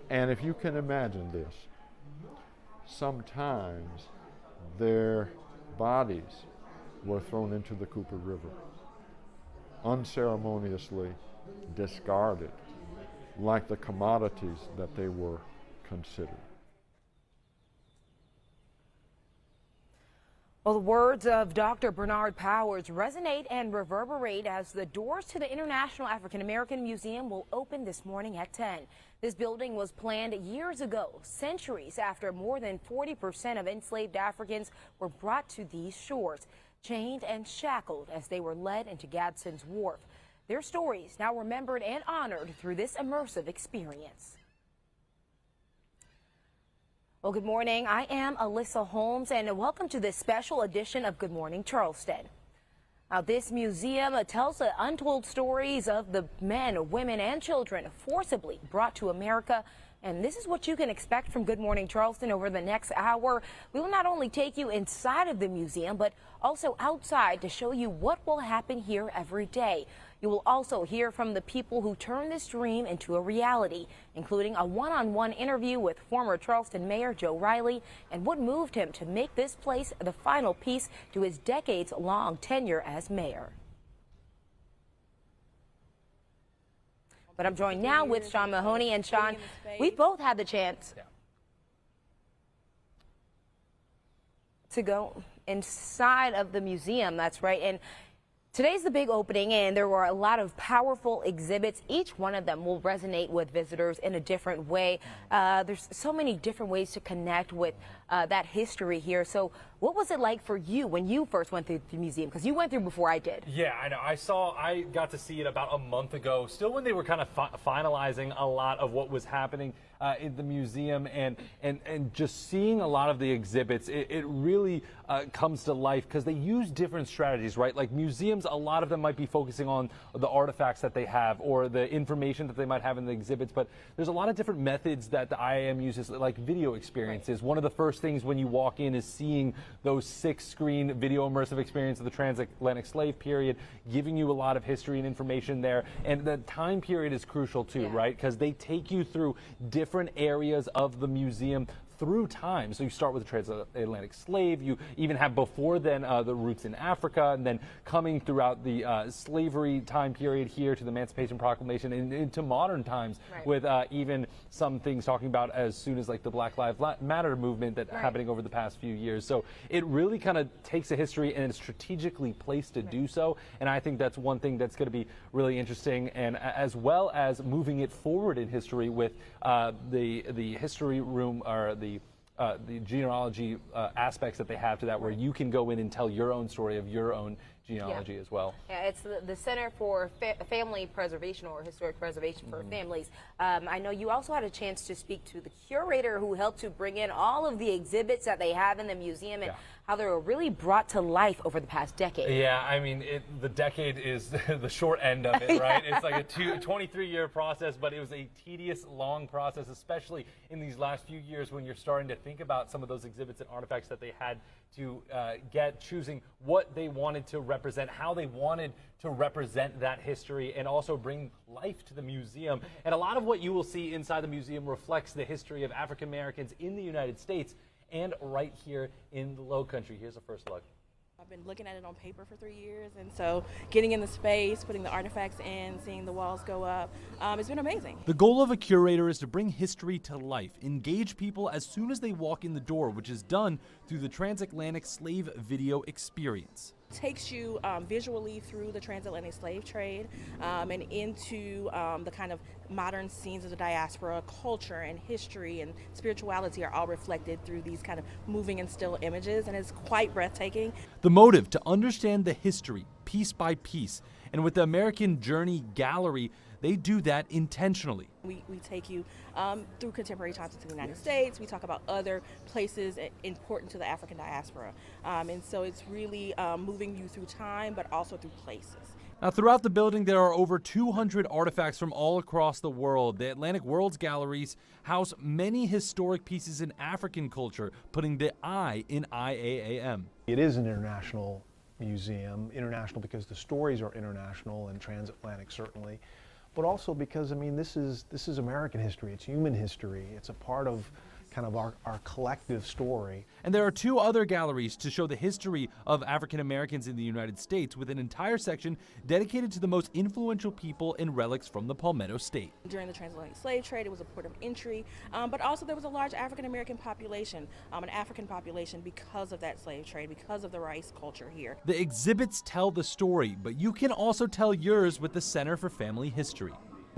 And if you can imagine this, sometimes their bodies were thrown into the Cooper River, unceremoniously discarded, like the commodities that they were considered. Well, the words of Dr. Bernard Powers resonate and reverberate as the doors to the International African American Museum will open this morning at 10. This building was planned years ago, centuries after more than 40% of enslaved Africans were brought to these shores, chained and shackled as they were led into Gadsden's Wharf. Their stories now remembered and honored through this immersive experience. Well, good morning. I am Alyssa Holmes, and welcome to this special edition of Good Morning Charleston. Now, this museum tells the untold stories of the men, women, and children forcibly brought to America. And this is what you can expect from Good Morning Charleston over the next hour. We will not only take you inside of the museum, but also outside to show you what will happen here every day. You will also hear from the people who turned this dream into a reality, including a one-on-one interview with former Charleston Mayor Joe Riley and what moved him to make this place the final piece to his decades-long tenure as mayor. But I'm joined now with Sean Mahoney. And Sean, we both had the chance to go inside of the museum. That's right. And today's the big opening, and there were a lot of powerful exhibits. Each one of them will resonate with visitors in a different way. There's so many different ways to connect with that history here. So what was it like for you when you first went through the museum? Because you went through before I did. Yeah, I know. I got to see it about a month ago, still when they were kind of finalizing a lot of what was happening in the museum, and just seeing a lot of the exhibits, it really comes to life because they use different strategies, right? Like museums, a lot of them might be focusing on the artifacts that they have or the information that they might have in the exhibits, but there's a lot of different methods that the IAM uses, like video experiences. Right. One of the first things when you walk in is seeing those 6-screen video immersive experience of the transatlantic slave period, giving you a lot of history and information there. And the time period is crucial too, right? Because they take you through different areas of the museum through time. So you start with the transatlantic slave, you even have before then the roots in Africa, and then coming throughout the slavery time period here to the Emancipation Proclamation and into modern times, right, with even some things talking about as soon as like the Black Lives Matter movement that happening over the past few years. So it really kind of takes a history and is strategically placed to do so. And I think that's one thing that's going to be really interesting, and as well as moving it forward in history with the history room, or the genealogy aspects that they have to that, where you can go in and tell your own story of your own genealogy as well. Yeah, it's the Center for Family Preservation, or Historic Preservation for Families. I know you also had a chance to speak to the curator who helped to bring in all of the exhibits that they have in the museum and how they were really brought to life over the past decade. Yeah, I mean, the decade is the short end of it, right? It's like a 23-year process, but it was a tedious, long process, especially in these last few years when you're starting to think about some of those exhibits and artifacts that they had to choosing what they wanted to represent, how they wanted to represent that history, and also bring life to the museum. And a lot of what you will see inside the museum reflects the history of African Americans in the United States and right here in the Low Country. Here's a first look. I've been looking at it on paper for 3 years, and so getting in the space, putting the artifacts in, seeing the walls go up, it's been amazing. The goal of a curator is to bring history to life, engage people as soon as they walk in the door, which is done through the transatlantic slave video experience. Takes you visually through the transatlantic slave trade and into the kind of modern scenes of the diaspora. Culture and history and spirituality are all reflected through these kind of moving and still images, and it's quite breathtaking. The motive: to understand the history piece by piece, and with the American Journey Gallery, they do that intentionally. We take you through contemporary times in the United States. We talk about other places important to the African diaspora. And so it's really moving you through time, but also through places. Now, throughout the building, there are over 200 artifacts from all across the world. The Atlantic World's galleries house many historic pieces in African culture, putting the I in IAAM. It is an international museum, international because the stories are international and transatlantic certainly, but also because, I mean, this is American history. It's human history. It's a part of kind of our collective story. And there are 2 other galleries to show the history of African Americans in the United States, with an entire section dedicated to the most influential people and relics from the Palmetto State. During the transatlantic slave trade, it was a port of entry, but also there was a large African American population, an African population, because of that slave trade, because of the rice culture here. The exhibits tell the story, but you can also tell yours with the Center for Family History.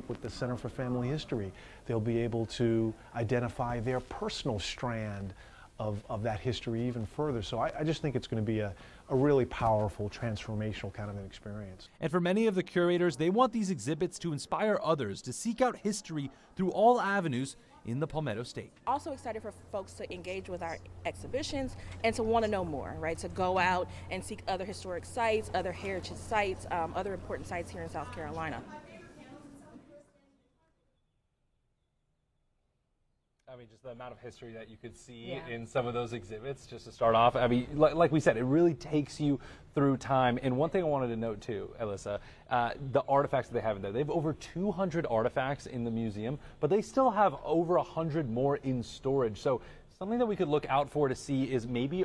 With the Center for Family History, they'll be able to identify their personal strand of that history even further. So I just think it's going to be a really powerful, transformational kind of an experience. And for many of the curators, they want these exhibits to inspire others to seek out history through all avenues in the Palmetto State. Also excited for folks to engage with our exhibitions and to want to know more, right? To go out and seek other historic sites, other heritage sites, other important sites here in South Carolina. I mean, just the amount of history that you could see in some of those exhibits, just to start off. I mean, like we said, it really takes you through time. And one thing I wanted to note too, Alyssa, the artifacts that they have in there. They have over 200 artifacts in the museum, but they still have over 100 more in storage. So something that we could look out for to see is maybe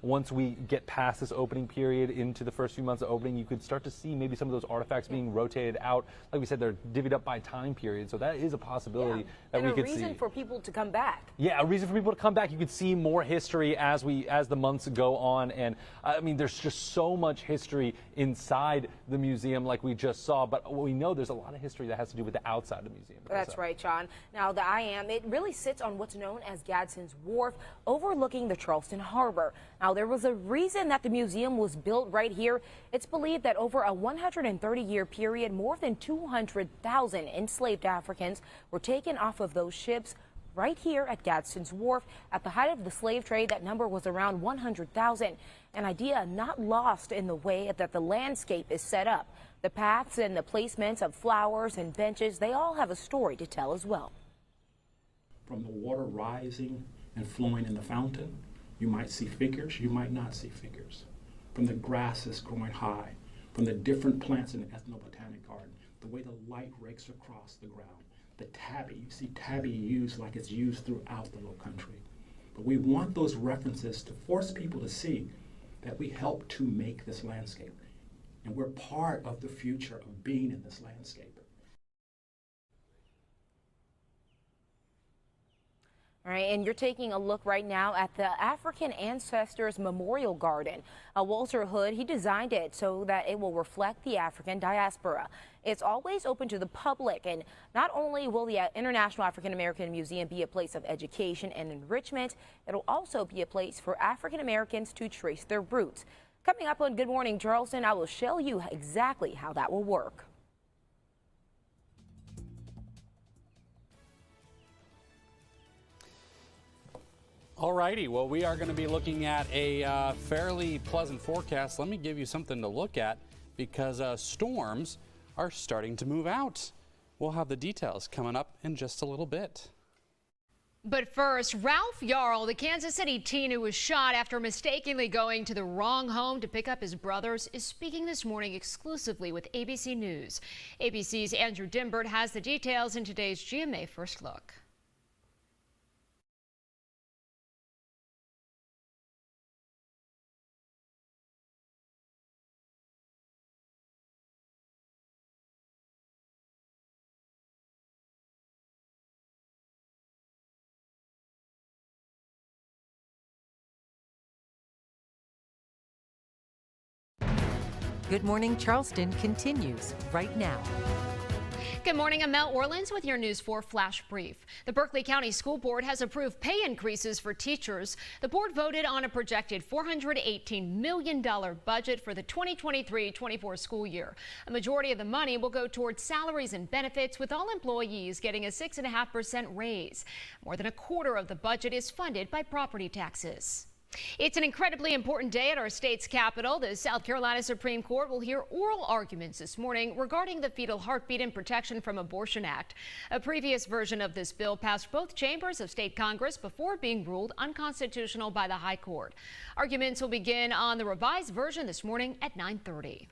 once we get past this opening period into the first few months of opening, you could start to see maybe some of those artifacts being rotated out. Like we said, they're divvied up by time period, so that is a possibility that we could see. And a reason for people to come back. Yeah, a reason for people to come back. You could see more history as the months go on, and I mean, there's just so much history inside the museum, like we just saw. But we know there's a lot of history that has to do with the outside of the museum. That's right, John. Now, the IM, it really sits on what's known as Gadsden's Wharf, overlooking the Charleston Harbor. Now, there was a reason that the museum was built right here. It's believed that over a 130-year period, more than 200,000 enslaved Africans were taken off of those ships right here at Gadsden's Wharf. At the height of the slave trade, that number was around 100,000. An idea not lost in the way that the landscape is set up. The paths and the placements of flowers and benches, they all have a story to tell as well. From the water rising and flowing in the fountain, you might see figures, you might not see figures. From the grasses growing high, from the different plants in the ethnobotanic garden, the way the light rakes across the ground, the tabby, you see tabby used like it's used throughout the Low Country. But we want those references to force people to see that we help to make this landscape. And we're part of the future of being in this landscape. All right, and you're taking a look right now at the African Ancestors Memorial Garden. Walter Hood, he designed it so that it will reflect the African diaspora. It's always open to the public, and not only will the International African American Museum be a place of education and enrichment, it'll also be a place for African Americans to trace their roots. Coming up on Good Morning Charleston, I will show you exactly how that will work. Alrighty, well, we are going to be looking at a fairly pleasant forecast. Let me give you something to look at, because storms are starting to move out. We'll have the details coming up in just a little bit. But first, Ralph Yarl, the Kansas City teen who was shot after mistakenly going to the wrong home to pick up his brothers, is speaking this morning exclusively with ABC News. ABC's Andrew Dimbert has the details in today's GMA First Look. Good Morning Charleston continues right now. Good morning, I'm Mel Orleans with your News 4 Flash Brief. The Berkeley County School Board has approved pay increases for teachers. The board voted on a projected $418 million budget for the 2023-24 school year. A majority of the money will go towards salaries and benefits, with all employees getting a 6.5% raise. More than a quarter of the budget is funded by property taxes. It's an incredibly important day at our state's capital. The South Carolina Supreme Court will hear oral arguments this morning regarding the Fetal Heartbeat and Protection from Abortion Act. A previous version of this bill passed both chambers of state Congress before being ruled unconstitutional by the High Court. Arguments will begin on the revised version this morning at 9:30.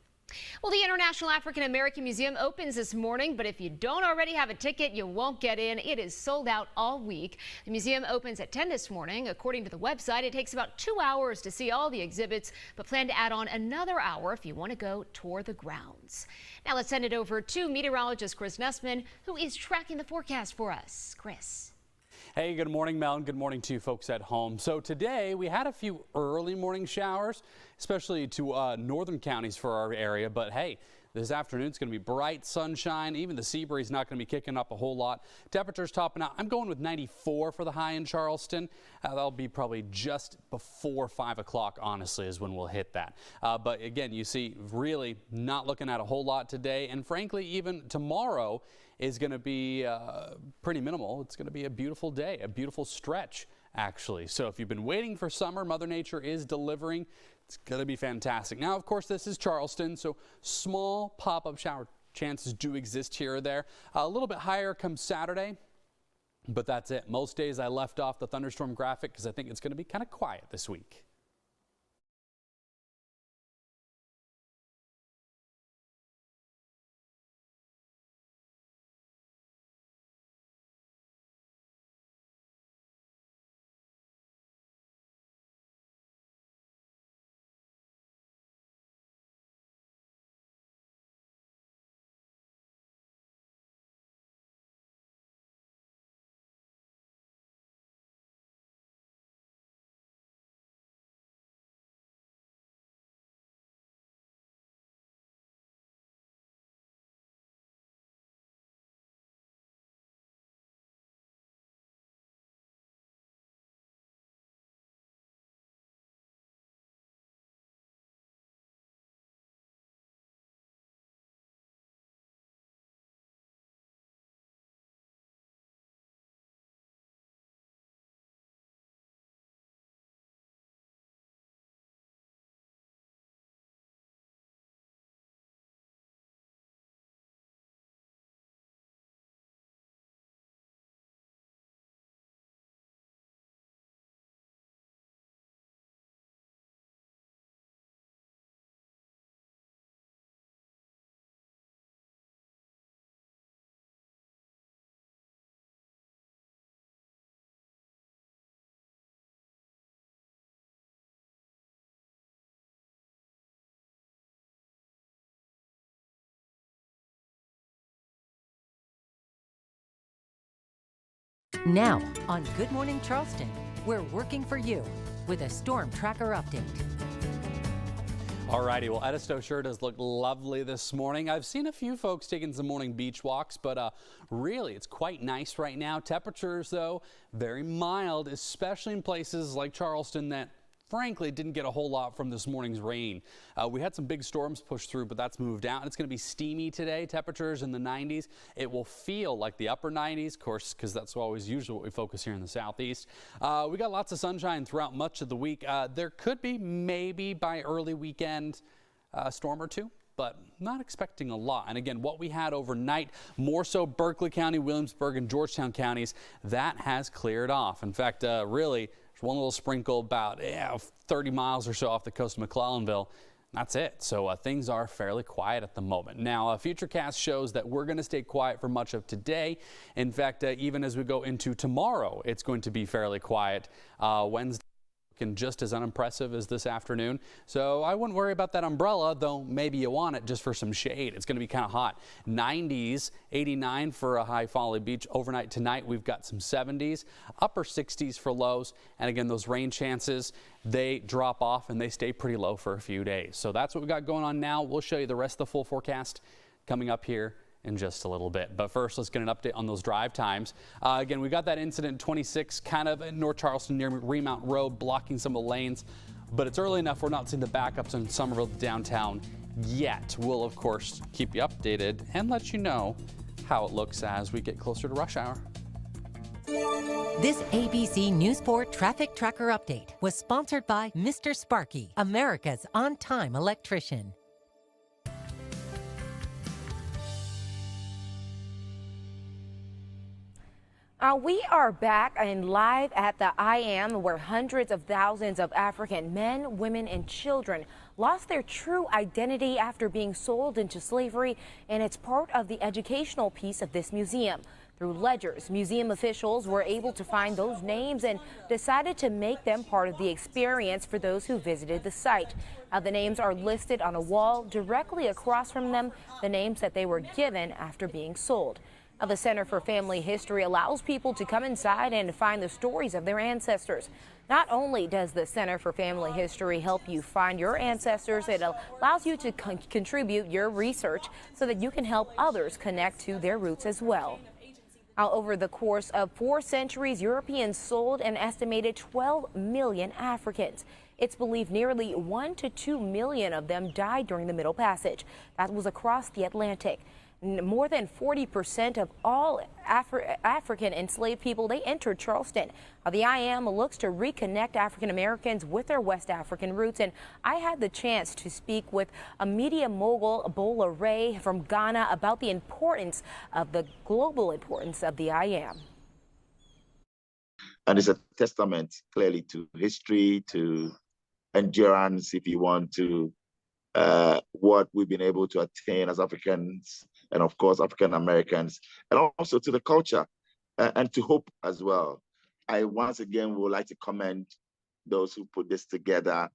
Well, the International African American Museum opens this morning, but if you don't already have a ticket, you won't get in. It is sold out all week. The museum opens at 10 this morning. According to the website, it takes about 2 hours to see all the exhibits, but plan to add on another hour if you want to go tour the grounds. Now let's send it over to meteorologist Chris Nussman, who is tracking the forecast for us. Chris. Hey, good morning, Mel, and good morning to you folks at home. So today we had a few early morning showers, especially to northern counties for our area. But hey, this afternoon it's going to be bright sunshine. Even the sea breeze not going to be kicking up a whole lot. Temperatures topping out. I'm going with 94 for the high in Charleston. That'll be probably just before 5 o'clock, honestly, is when we'll hit that. But again, you see, really not looking at a whole lot today. And frankly, even tomorrow is going to be pretty minimal. It's going to be a beautiful day, a beautiful stretch, actually. So if you've been waiting for summer, Mother Nature is delivering. It's going to be fantastic. Now, of course, this is Charleston, so small pop-up shower chances do exist here or there. A little bit higher come Saturday, but that's it. Most days I left off the thunderstorm graphic because I think it's going to be kind of quiet this week. Now on Good Morning Charleston, we're working for you with a storm tracker update. Alrighty, well, Edisto sure does look lovely this morning. I've seen a few folks taking some morning beach walks, but really it's quite nice right now. Temperatures, though, very mild, especially in places like Charleston that frankly didn't get a whole lot from this morning's rain. We had some big storms push through, but that's moved out. It's going to be steamy today. Temperatures in the 90s. It will feel like the upper 90s, of course, because that's always usually what we focus here in the southeast. We got lots of sunshine throughout much of the week. There could be maybe by early weekend a storm or two, but not expecting a lot. And again, what we had overnight, more so Berkeley County, Williamsburg, and Georgetown counties, that has cleared off. In fact, really, one little sprinkle about 30 miles or so off the coast of McClellanville. That's it. So things are fairly quiet at the moment. Now, Futurecast shows that we're going to stay quiet for much of today. In fact, even as we go into tomorrow, it's going to be fairly quiet. Wednesday looking just as unimpressive as this afternoon. So I wouldn't worry about that umbrella, though maybe you want it just for some shade. It's going to be kind of hot. 90s, 89 for a high Folly Beach. Overnight tonight, we've got some 70s, upper 60s for lows. And again, those rain chances, they drop off and they stay pretty low for a few days. So that's what we got going on now. We'll show you the rest of the full forecast coming up here in just a little bit. But first, let's get an update on those drive times. Again, we got that incident 26 kind of in North Charleston near Remount Road, blocking some of the lanes. But it's early enough we're not seeing the backups in Somerville downtown yet. We'll, of course, keep you updated and let you know how it looks as we get closer to rush hour. This ABC News 4 Traffic Tracker Update was sponsored by Mr. Sparky, America's on-time electrician. We are back and live at the I Am, where hundreds of thousands of African men, women, and children lost their true identity after being sold into slavery, and it's part of the educational piece of this museum. Through ledgers, museum officials were able to find those names and decided to make them part of the experience for those who visited the site. Now, the names are listed on a wall directly across from them, the names that they were given after being sold. Now, the Center for Family History allows people to come inside and find the stories of their ancestors. Not only does the Center for Family History help you find your ancestors, it allows you to contribute your research so that you can help others connect to their roots as well. Now, over the course of 4 centuries, Europeans sold an estimated 12 million Africans. It's believed nearly 1 to 2 million of them died during the Middle Passage. That was across the Atlantic. More than 40% of all African enslaved people, they entered Charleston. The I Am looks to reconnect African Americans with their West African roots, and I had the chance to speak with a media mogul, Bola Ray from Ghana, about the importance of the global importance of the I Am. And it's a testament clearly to history, to endurance, if you want, to what we've been able to attain as Africans, and of course African Americans, and also to the culture and to hope as well. I once again would like to commend those who put this together,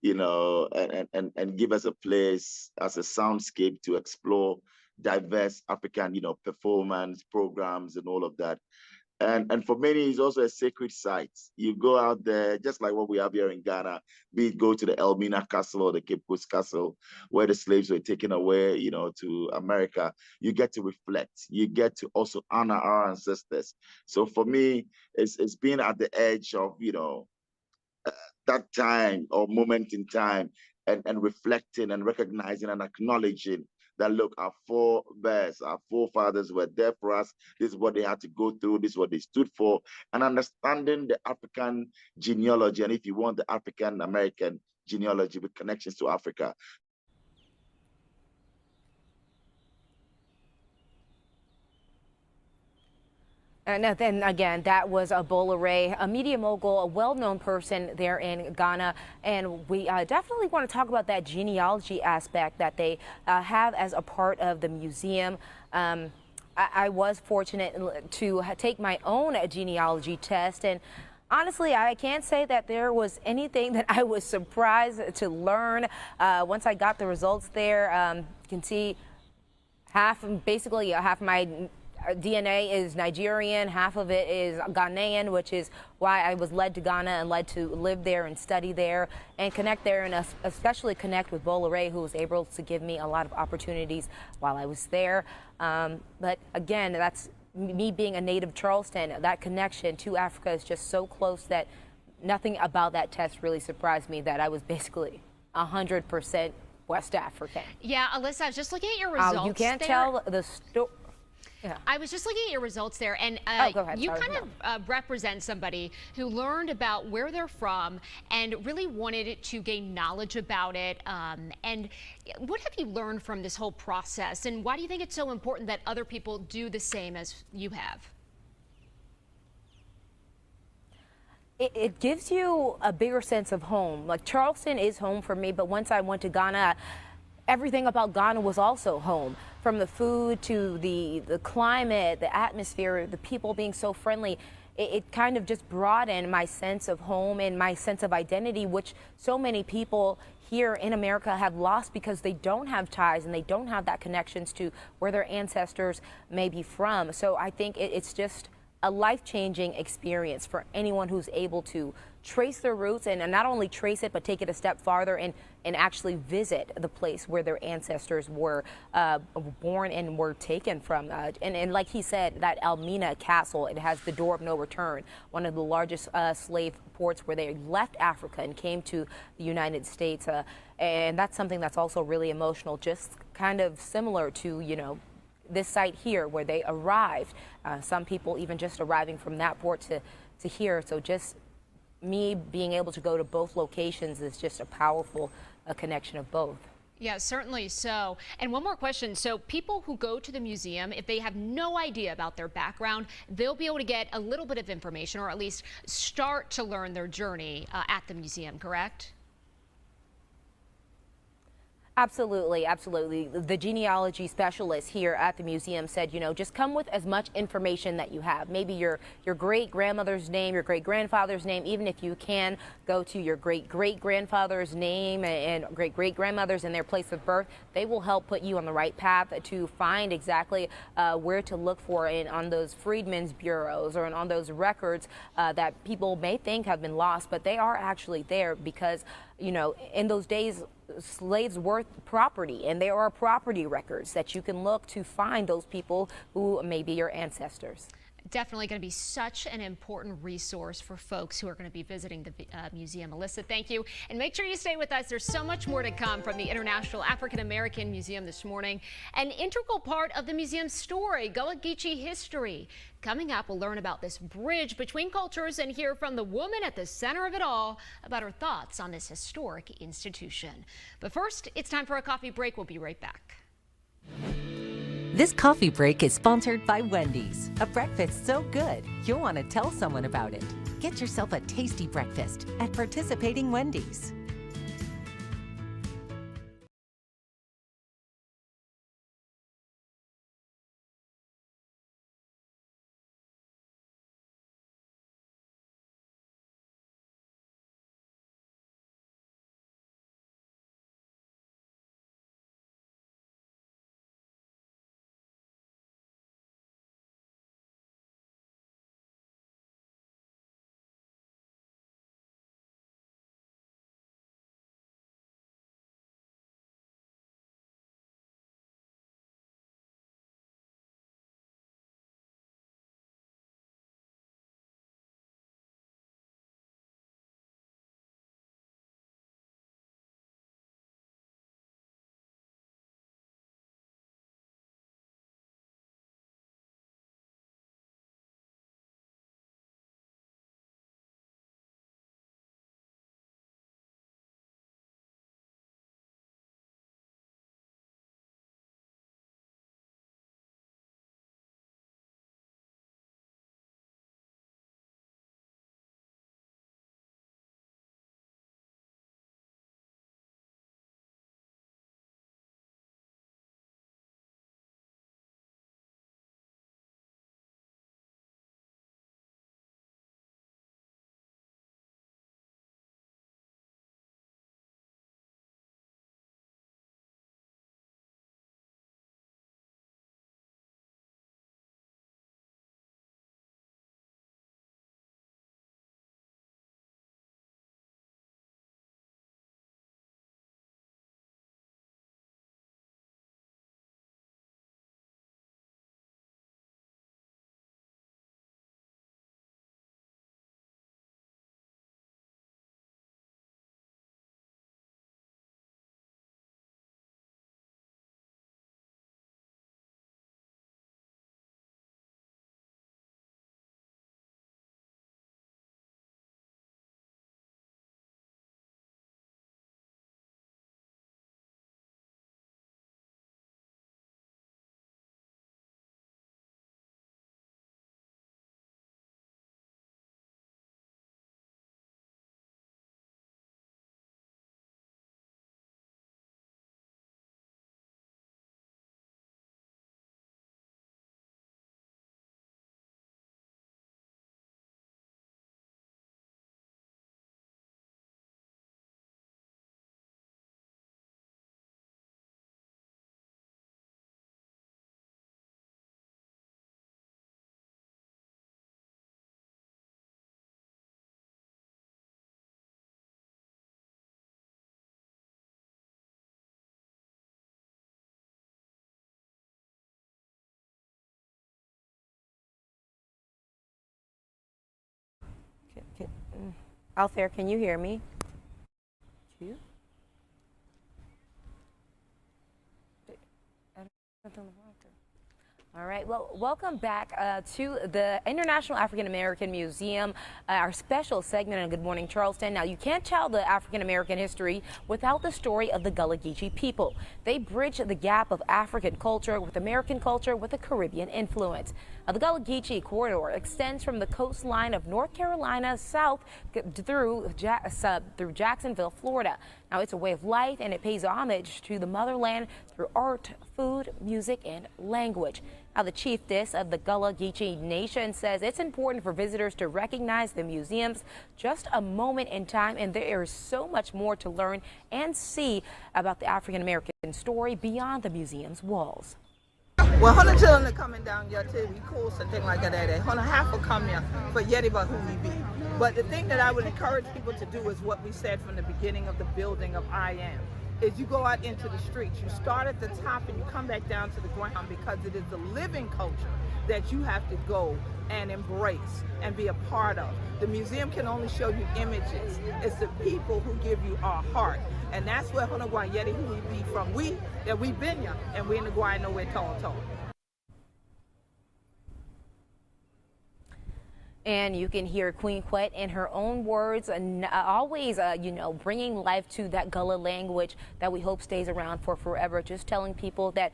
you know, and give us a place as a soundscape to explore diverse African, you know, performance programs and all of that. And for many, it's also a sacred site. You go out there, just like what we have here in Ghana, be it go to the Elmina Castle or the Cape Coast Castle, where the slaves were taken away, you know, to America. You get to reflect. You get to also honor our ancestors. So for me, it's being at the edge of, you know, that time or moment in time and reflecting and recognizing and acknowledging that, look, our forebears, our forefathers were there for us. This is what they had to go through. This is what they stood for. And understanding the African genealogy, and if you want, the African American genealogy with connections to Africa. And then again, that was Bola Ray, a media mogul, a well-known person there in Ghana. And we definitely want to talk about that genealogy aspect that they have as a part of the museum. I was fortunate to take my own genealogy test, and honestly, I can't say that there was anything that I was surprised to learn. Once I got the results there, you can see basically half my DNA is Nigerian, half of it is Ghanaian, which is why I was led to Ghana and led to live there and study there and connect there, and especially connect with Bola Ray, who was able to give me a lot of opportunities while I was there. But again, that's me being a native Charleston. That connection to Africa is just so close that nothing about that test really surprised me, that I was basically 100% West African. Yeah, Alyssa, I was just looking at your results. You can't tell the story. Yeah. I was just looking at your results there, and go ahead. you kind of represent somebody who learned about where they're from and really wanted to gain knowledge about it. And what have you learned from this whole process, and why do you think it's so important that other people do the same as you have? It gives you a bigger sense of home. Like, Charleston is home for me, but once I went to Ghana, everything about Ghana was also home. From the food to the climate, the atmosphere, the people being so friendly, it kind of just broadened my sense of home and my sense of identity, which so many people here in America have lost because they don't have ties and they don't have that connections to where their ancestors may be from. So I think it's just a life-changing experience for anyone who's able to trace their roots, and not only trace it, but take it a step farther and actually visit the place where their ancestors were born and were taken from. And like he said, that Elmina Castle, it has the door of no return, one of the largest slave ports where they left Africa and came to the United States. And that's something that's also really emotional, just kind of similar to, you know, this site here where they arrived. Some people even just arriving from that port to here. So just me being able to go to both locations is just a powerful connection of both. Yeah, certainly so. And one more question. So people who go to the museum, if they have no idea about their background, they'll be able to get a little bit of information, or at least start to learn their journey at the museum, correct? Absolutely, absolutely. The genealogy specialist here at the museum said, you know, just come with as much information that you have. Maybe your great-grandmother's name, your great-grandfather's name, even if you can go to your great-great-grandfather's name and great-great-grandmother's and their place of birth. They will help put you on the right path to find exactly where to look for on those freedmen's bureaus or on those records that people may think have been lost, but they are actually there because, you know, in those days, slaves were property, and there are property records that you can look to find those people who may be your ancestors. Definitely going to be such an important resource for folks who are going to be visiting the museum. Melissa, thank you. And make sure you stay with us. There's so much more to come from the International African American Museum this morning. An integral part of the museum's story, Gullah Geechee history. Coming up, we'll learn about this bridge between cultures and hear from the woman at the center of it all about her thoughts on this historic institution. But first, it's time for a coffee break. We'll be right back. This coffee break is sponsored by Wendy's. A breakfast so good, you'll want to tell someone about it. Get yourself a tasty breakfast at participating Wendy's. Out there, can you hear me? You? All right, well, welcome back to the International African American Museum, our special segment on Good Morning Charleston. Now, you can't tell the African American history without the story of the Gullah Geechee people. They bridge the gap of African culture with American culture with a Caribbean influence. The Gullah Geechee corridor extends from the coastline of North Carolina south through Jacksonville, Florida. Now, it's a way of life, and it pays homage to the motherland through art, food, music, and language. Now, the chiefess of the Gullah Geechee Nation says it's important for visitors to recognize the museum's just a moment in time, and there is so much more to learn and see about the African American story beyond the museum's walls. Well, 100 children are coming down here to we cool something like that. 100 half will come here for Yeti but who we be. But the thing that I would encourage people to do is what we said from the beginning of the building of I Am. Is you go out into the streets. You start at the top and you come back down to the ground, because it is the living culture that you have to go and embrace and be a part of. The museum can only show you images. It's the people who give you our heart. And that's where Honogwa Yeti who we be from. We been here, and we in the Guai know we're tall. And you can hear Queen Quet in her own words, and always, bringing life to that Gullah language that we hope stays around for forever. Just telling people that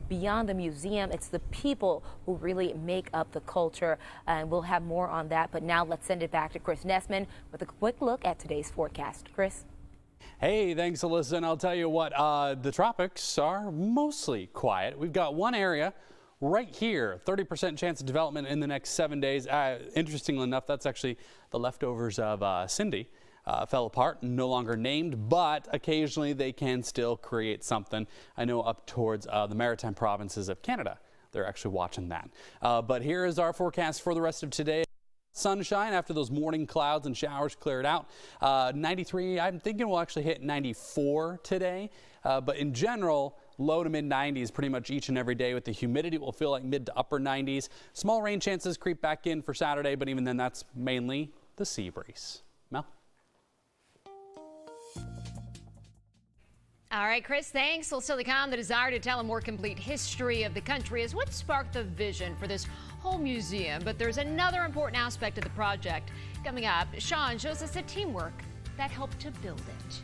beyond the museum, it's the people who really make up the culture. And we'll have more on that. But now let's send it back to Chris Nessman with a quick look at today's forecast. Chris? Hey, thanks, Alyssa. And I'll tell you what, the tropics are mostly quiet. We've got one area right here, 30% chance of development in the next 7 days. Interestingly enough, that's actually the leftovers of Cindy. Fell apart, no longer named, but occasionally they can still create something. I know up towards the maritime provinces of Canada, they're actually watching that. But here is our forecast for the rest of today. Sunshine after those morning clouds and showers cleared out. 93, I'm thinking we'll actually hit 94 today. But in general, low to mid 90s pretty much each and every day. With the humidity, it will feel like mid to upper 90s. Small rain chances creep back in for Saturday, but even then, that's mainly the sea breeze. Mel? All right, Chris, thanks. Well, still to come, the desire to tell a more complete history of the country is what sparked the vision for this whole museum. But there's another important aspect of the project. Coming up, Sean shows us the teamwork that helped to build it.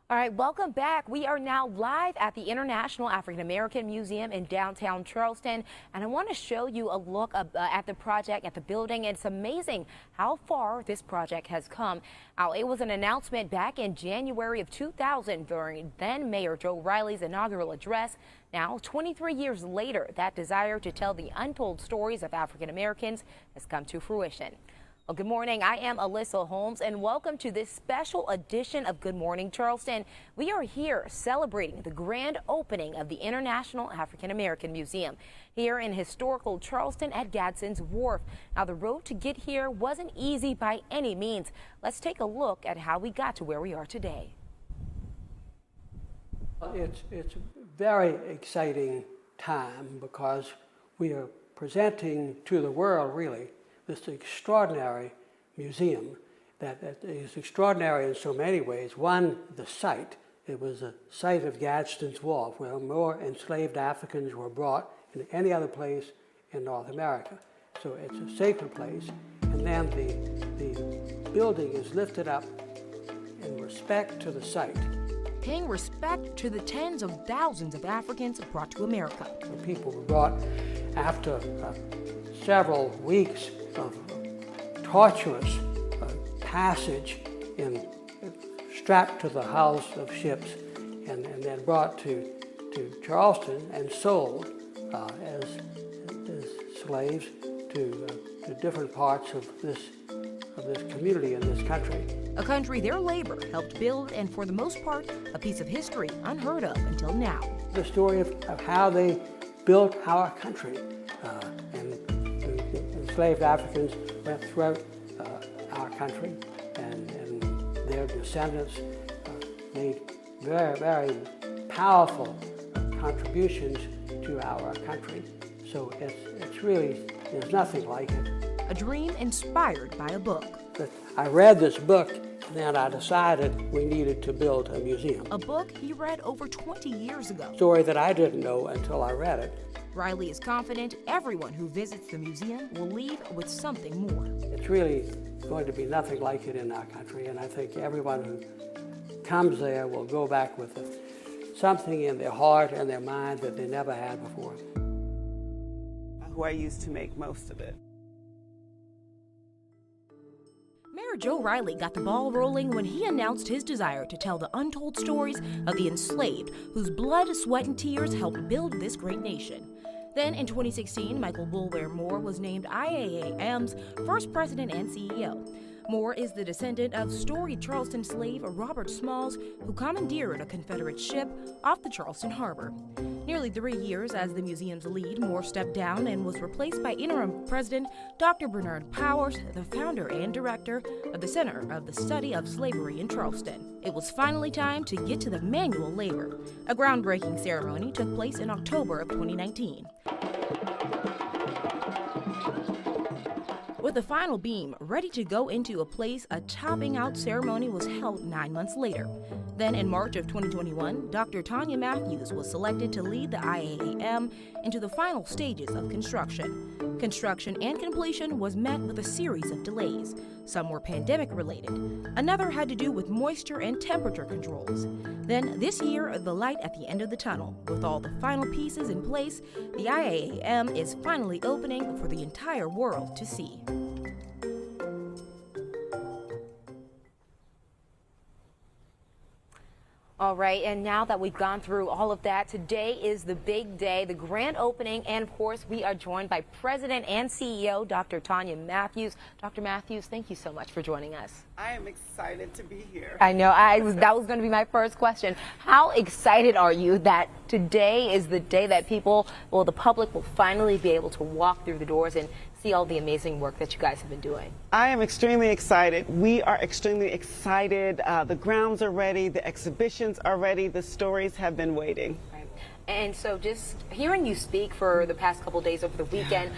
All right, welcome back. We are now live at the International African American Museum in downtown Charleston, and I want to show you a look at the project, at the building. It's amazing how far this project has come. It was an announcement back in January of 2000 during then Mayor Joe Riley's inaugural address. Now, 23 years later, that desire to tell the untold stories of African Americans has come to fruition. Well, good morning. I am Alyssa Holmes, and welcome to this special edition of Good Morning Charleston. We are here celebrating the grand opening of the International African American Museum here in historical Charleston at Gadsden's Wharf. Now, the road to get here wasn't easy by any means. Let's take a look at how we got to where we are today. It's a very exciting time because we are presenting to the world, really, this extraordinary museum that is extraordinary in so many ways. One, the site. It was a site of Gadsden's Wharf where more enslaved Africans were brought than any other place in North America. So it's a sacred place. And then the building is lifted up in respect to the site. Paying respect to the tens of thousands of Africans brought to America. The people were brought after several weeks of tortuous passage strapped to the hulls of ships and then brought to Charleston and sold as slaves to different parts of this community in this country. A country their labor helped build, and for the most part, a piece of history unheard of until now. The story of how they built our country. And enslaved Africans went throughout our country, and their descendants made very, very powerful contributions to our country. So it's really, there's nothing like it. A dream inspired by a book. I read this book, and then I decided we needed to build a museum. A book he read over 20 years ago. A story that I didn't know until I read it. Riley is confident everyone who visits the museum will leave with something more. It's really going to be nothing like it in our country, and I think everyone who comes there will go back with something in their heart and their mind that they never had before. Who I used to make most of it. Mayor Joe Riley got the ball rolling when he announced his desire to tell the untold stories of the enslaved whose blood, sweat, and tears helped build this great nation. Then in 2016, Michael Bulwer Moore was named IAAM's first president and CEO. Moore is the descendant of storied Charleston slave Robert Smalls, who commandeered a Confederate ship off the Charleston harbor. Nearly 3 years as the museum's lead, Moore stepped down and was replaced by interim president Dr. Bernard Powers, the founder and director of the Center of the Study of Slavery in Charleston. It was finally time to get to the manual labor. A groundbreaking ceremony took place in October of 2019. With the final beam ready to go into a place, a topping out ceremony was held 9 months later. Then in March of 2021, Dr. Tanya Matthews was selected to lead the IAAM into the final stages of construction. Construction and completion was met with a series of delays. Some were pandemic related. Another had to do with moisture and temperature controls. Then this year, the light at the end of the tunnel. With all the final pieces in place, the IAAM is finally opening for the entire world to see. All right, and now that we've gone through all of that, today is the big day, the grand opening, and of course, we are joined by President and CEO, Dr. Tanya Matthews. Dr. Matthews, thank you so much for joining us. I am excited to be here. I know, that was going to be my first question. How excited are you that today is the day that the public will finally be able to walk through the doors and see all the amazing work that you guys have been doing? I am extremely excited. We are extremely excited. The grounds are ready, the exhibitions are ready, the stories have been waiting. Right. And so just hearing you speak for the past couple days over the weekend,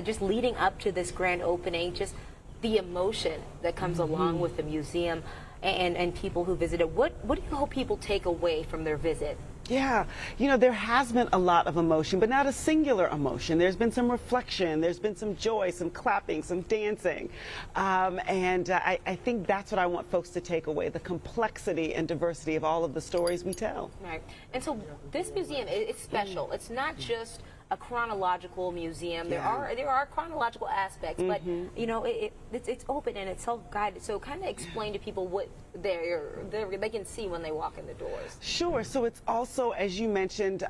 just leading up to this grand opening, just the emotion that comes along with the museum and people who visit it, what do you hope people take away from their visit? Yeah, you know, there has been a lot of emotion, but not a singular emotion. There's been some reflection, there's been some joy, some clapping, some dancing. I think that's what I want folks to take away, the complexity and diversity of all of the stories we tell. Right. And so this museum is special. It's not just a chronological museum. There are chronological aspects, but you know it's open and it's self-guided. So kind of explain to people what they can see when they walk in the doors. Sure. So it's also, as you mentioned,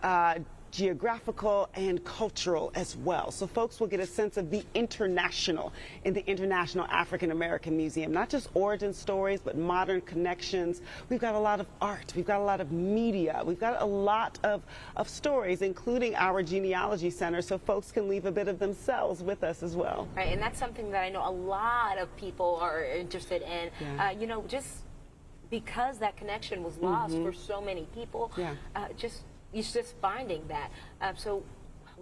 geographical and cultural as well. So folks will get a sense of the international in the International African American Museum, not just origin stories, but modern connections. We've got a lot of art, we've got a lot of media, we've got a lot of stories, including our Genealogy Center, so folks can leave a bit of themselves with us as well. Right, and that's something that I know a lot of people are interested in. Yeah. You know, just because that connection was lost for so many people, it's just finding that. So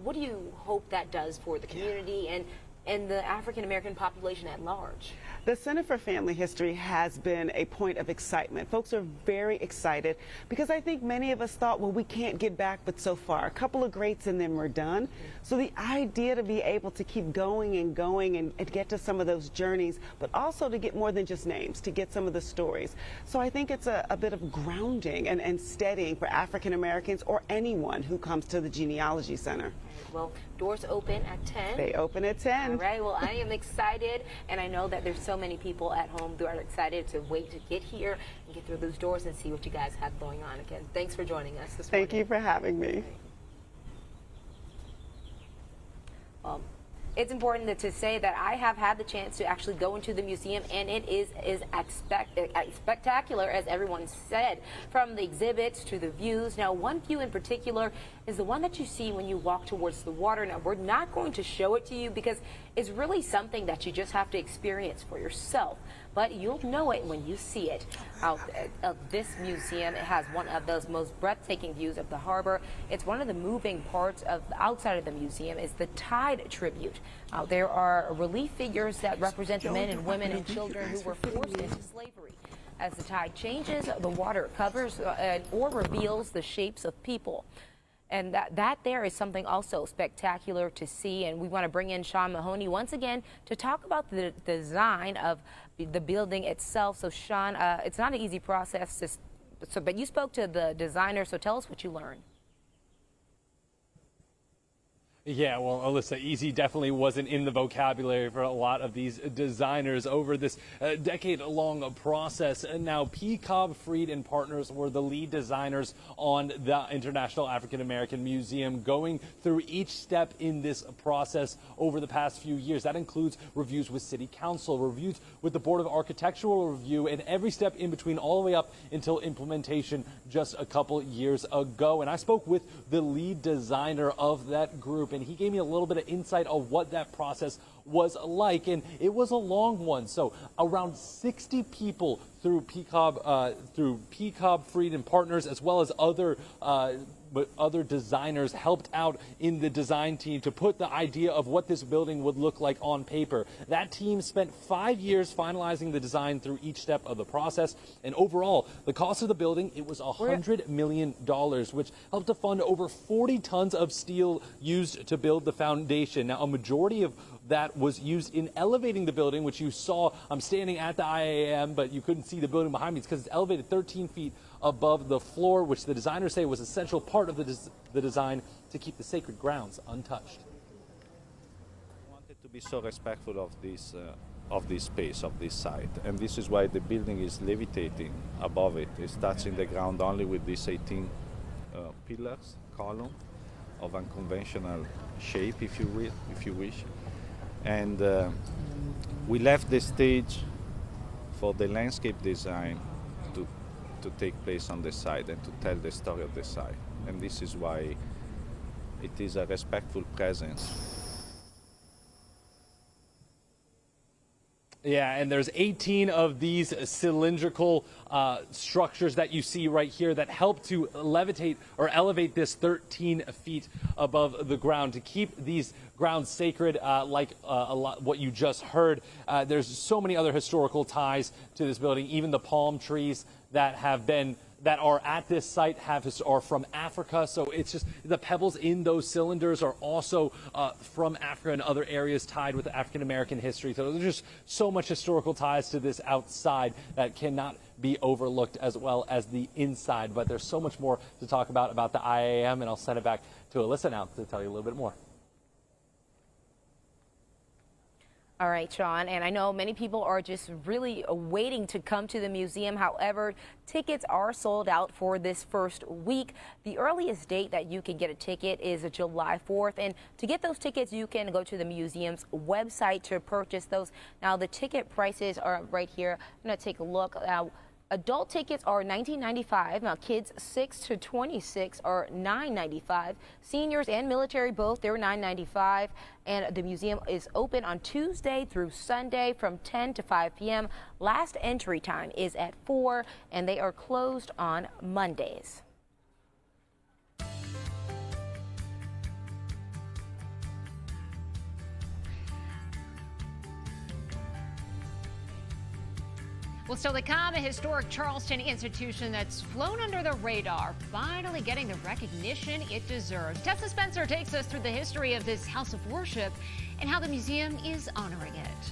what do you hope that does for the community and the African American population at large? The Center for Family History has been a point of excitement. Folks are very excited because I think many of us thought, well, we can't get back but so far. A couple of greats and then we're done. So the idea to be able to keep going and going and get to some of those journeys, but also to get more than just names, to get some of the stories. So I think it's a bit of grounding and steadying for African Americans or anyone who comes to the Genealogy Center. Well, doors open at 10. They open at 10. All right. Well, I am excited, and I know that there's so many people at home who are excited to wait to get here and get through those doors and see what you guys have going on. Again, thanks for joining us this morning. Thank you for having me. It's important to say that I have had the chance to actually go into the museum, and it is spectacular, as everyone said, from the exhibits to the views. Now, one view in particular is the one that you see when you walk towards the water. Now, we're not going to show it to you because it's really something that you just have to experience for yourself. But you'll know it when you see it. This museum, it has one of those most breathtaking views of the harbor. It's one of the moving parts of the outside of the museum is the Tide Tribute. There are relief figures that represent the men and women and children who were forced into slavery. As the tide changes, the water covers or reveals the shapes of people. And that there is something also spectacular to see. And we want to bring in Sean Mahoney once again to talk about the design of the building itself. So Sean, it's not an easy process, but you spoke to the designer, so tell us what you learned. Yeah, well, Alyssa, easy definitely wasn't in the vocabulary for a lot of these designers over this decade-long process. And now, P. Cobb Freed and Partners were the lead designers on the International African American Museum, going through each step in this process over the past few years. That includes reviews with City Council, reviews with the Board of Architectural Review, and every step in between, all the way up until implementation just a couple years ago. And I spoke with the lead designer of that group, and he gave me a little bit of insight of what that process was like, and it was a long one. So around 60 people through P. Cobb Freed and Partners, as well as other designers, helped out in the design team to put the idea of what this building would look like on paper. That team spent 5 years finalizing the design through each step of the process, and overall, the cost of the building, it was $100 million, which helped to fund over 40 tons of steel used to build the foundation. Now, a majority of that was used in elevating the building, which you saw. I'm standing at the IAM, but you couldn't see the building behind me. It's because it's elevated 13 feet above the floor, which the designers say was an essential part of the design to keep the sacred grounds untouched. I wanted to be so respectful of this space, of this site, and this is why the building is levitating above it. It's touching the ground only with these 18 pillars, column of unconventional shape, if you wish. And we left the stage for the landscape design to take place on the site and to tell the story of the site. And this is why it is a respectful presence. Yeah, and there's 18 of these cylindrical structures that you see right here that help to levitate or elevate this 13 feet above the ground to keep these grounds sacred, like what you just heard. There's so many other historical ties to this building, even the palm trees that have been that are at this site are from Africa, so it's just the pebbles in those cylinders are also from Africa and other areas tied with African American history. So there's just so much historical ties to this outside that cannot be overlooked, as well as the inside. But there's so much more to talk about the IAM, and I'll send it back to Alyssa now to tell you a little bit more. All right, Sean, and I know many people are just really waiting to come to the museum. However, tickets are sold out for this first week. The earliest date that you can get a ticket is July 4th. And to get those tickets, you can go to the museum's website to purchase those. Now, the ticket prices are right here. I'm going to take a look. Adult tickets are $19.95. Now, kids 6 to 26 are $9.95. Seniors and military both, they're $9.95. And the museum is open on Tuesday through Sunday from 10 to 5 p.m. Last entry time is at 4, and they are closed on Mondays. Well, still to come, a historic Charleston institution that's flown under the radar, finally getting the recognition it deserves. Tessa Spencer takes us through the history of this house of worship and how the museum is honoring it.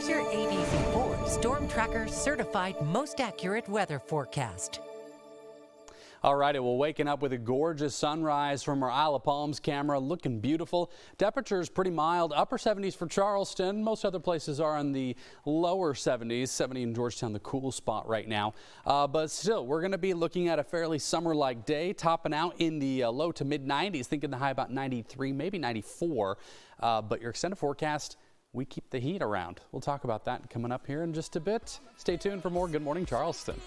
Here's your ABC4 Storm Tracker certified most accurate weather forecast. All righty, well, waking up with a gorgeous sunrise from our Isle of Palms camera, looking beautiful. Temperatures pretty mild, upper 70s for Charleston. Most other places are in the lower 70s. 70 in Georgetown, the cool spot right now. But still, we're going to be looking at a fairly summer-like day, topping out in the low to mid 90s, thinking the high about 93, maybe 94. But your extended forecast, we keep the heat around. We'll talk about that coming up here in just a bit. Stay tuned for more Good Morning Charleston.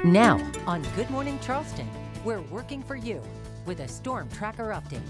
Now on Good Morning Charleston, we're working for you with a Storm Tracker update.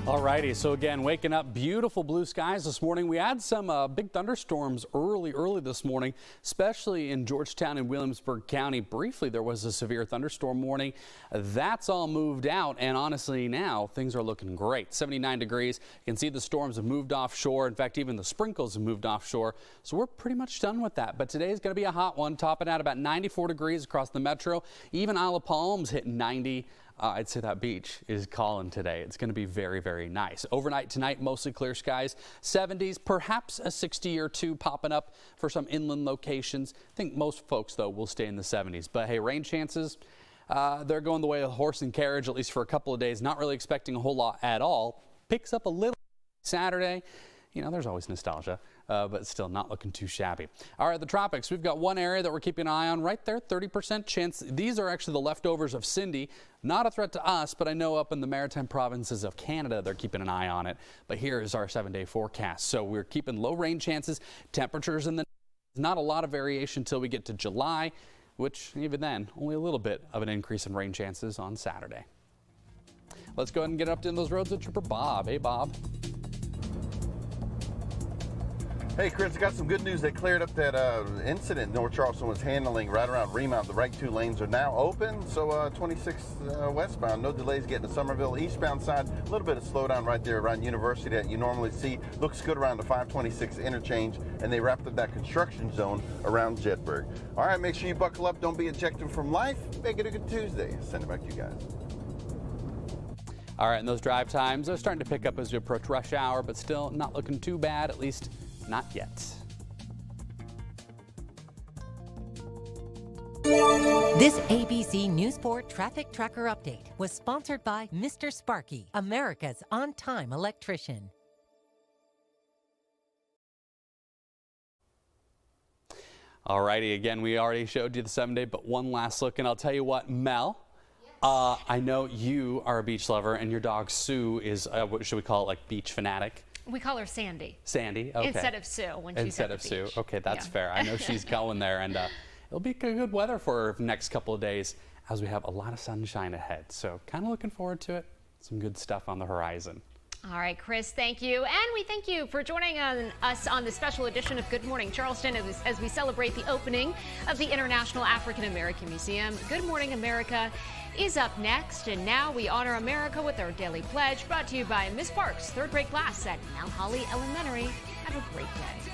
Alrighty, so again, waking up, beautiful blue skies this morning. We had some big thunderstorms early this morning, especially in Georgetown and Williamsburg County. Briefly, there was a severe thunderstorm warning. That's all moved out, and honestly, now things are looking great. 79 degrees. You can see the storms have moved offshore. In fact, even the sprinkles have moved offshore. So we're pretty much done with that. But today is going to be a hot one, topping out about 94 degrees across the metro. Even Isle of Palms hitting 90. I'd say that beach is calling today. It's going to be very, very nice. Overnight tonight, mostly clear skies, 70s, perhaps a 60 or two popping up for some inland locations. I think most folks, though, will stay in the 70s. But hey, rain chances, they're going the way of horse and carriage, at least for a couple of days. Not really expecting a whole lot at all. Picks up a little Saturday. you know, there's always nostalgia, but still not looking too shabby. All right, the tropics, we've got one area that we're keeping an eye on right there, 30% chance. These are actually the leftovers of Cindy. Not a threat to us, but I know up in the maritime provinces of Canada, they're keeping an eye on it. But here is our 7-day forecast. So we're keeping low rain chances, temperatures in the not a lot of variation until we get to July, which even then, only a little bit of an increase in rain chances on Saturday. Let's go ahead and get up to those roads with Trooper Bob. Hey, Bob. Hey, Chris, I got some good news. They cleared up that incident North Charleston was handling right around Remount. The right 2 lanes are now open, so 26 westbound, no delays getting to Somerville. Eastbound side, a little bit of slowdown right there around University that you normally see. Looks good around the 526 interchange, and they wrapped up that construction zone around Jetburg. All right, make sure you buckle up. Don't be ejected from life. Make it a good Tuesday. Send it back to you guys. All right, and those drive times are starting to pick up as we approach rush hour, but still not looking too bad, at least not yet. This ABC News 4 Traffic Tracker Update was sponsored by Mr. Sparky, America's on-time electrician. All righty, again, we already showed you the 7-day, but one last look, and I'll tell you what, Mel, I know you are a beach lover, and your dog Sue is, what should we call it, like beach fanatic? We call her Sandy. Sandy, okay. Instead of Sue when she's at the beach. Sue, okay, that's Yeah. fair. I know she's going there, and it'll be good weather for her the next couple of days as we have a lot of sunshine ahead. So kind of looking forward to it. Some good stuff on the horizon. All right, Chris, thank you. And we thank you for joining us on the special edition of Good Morning Charleston as we celebrate the opening of the International African American Museum. Good Morning America is up next, and now we honor America with our daily pledge, brought to you by Miss Parks' 3rd grade class at Mount Holly Elementary. Have a great day.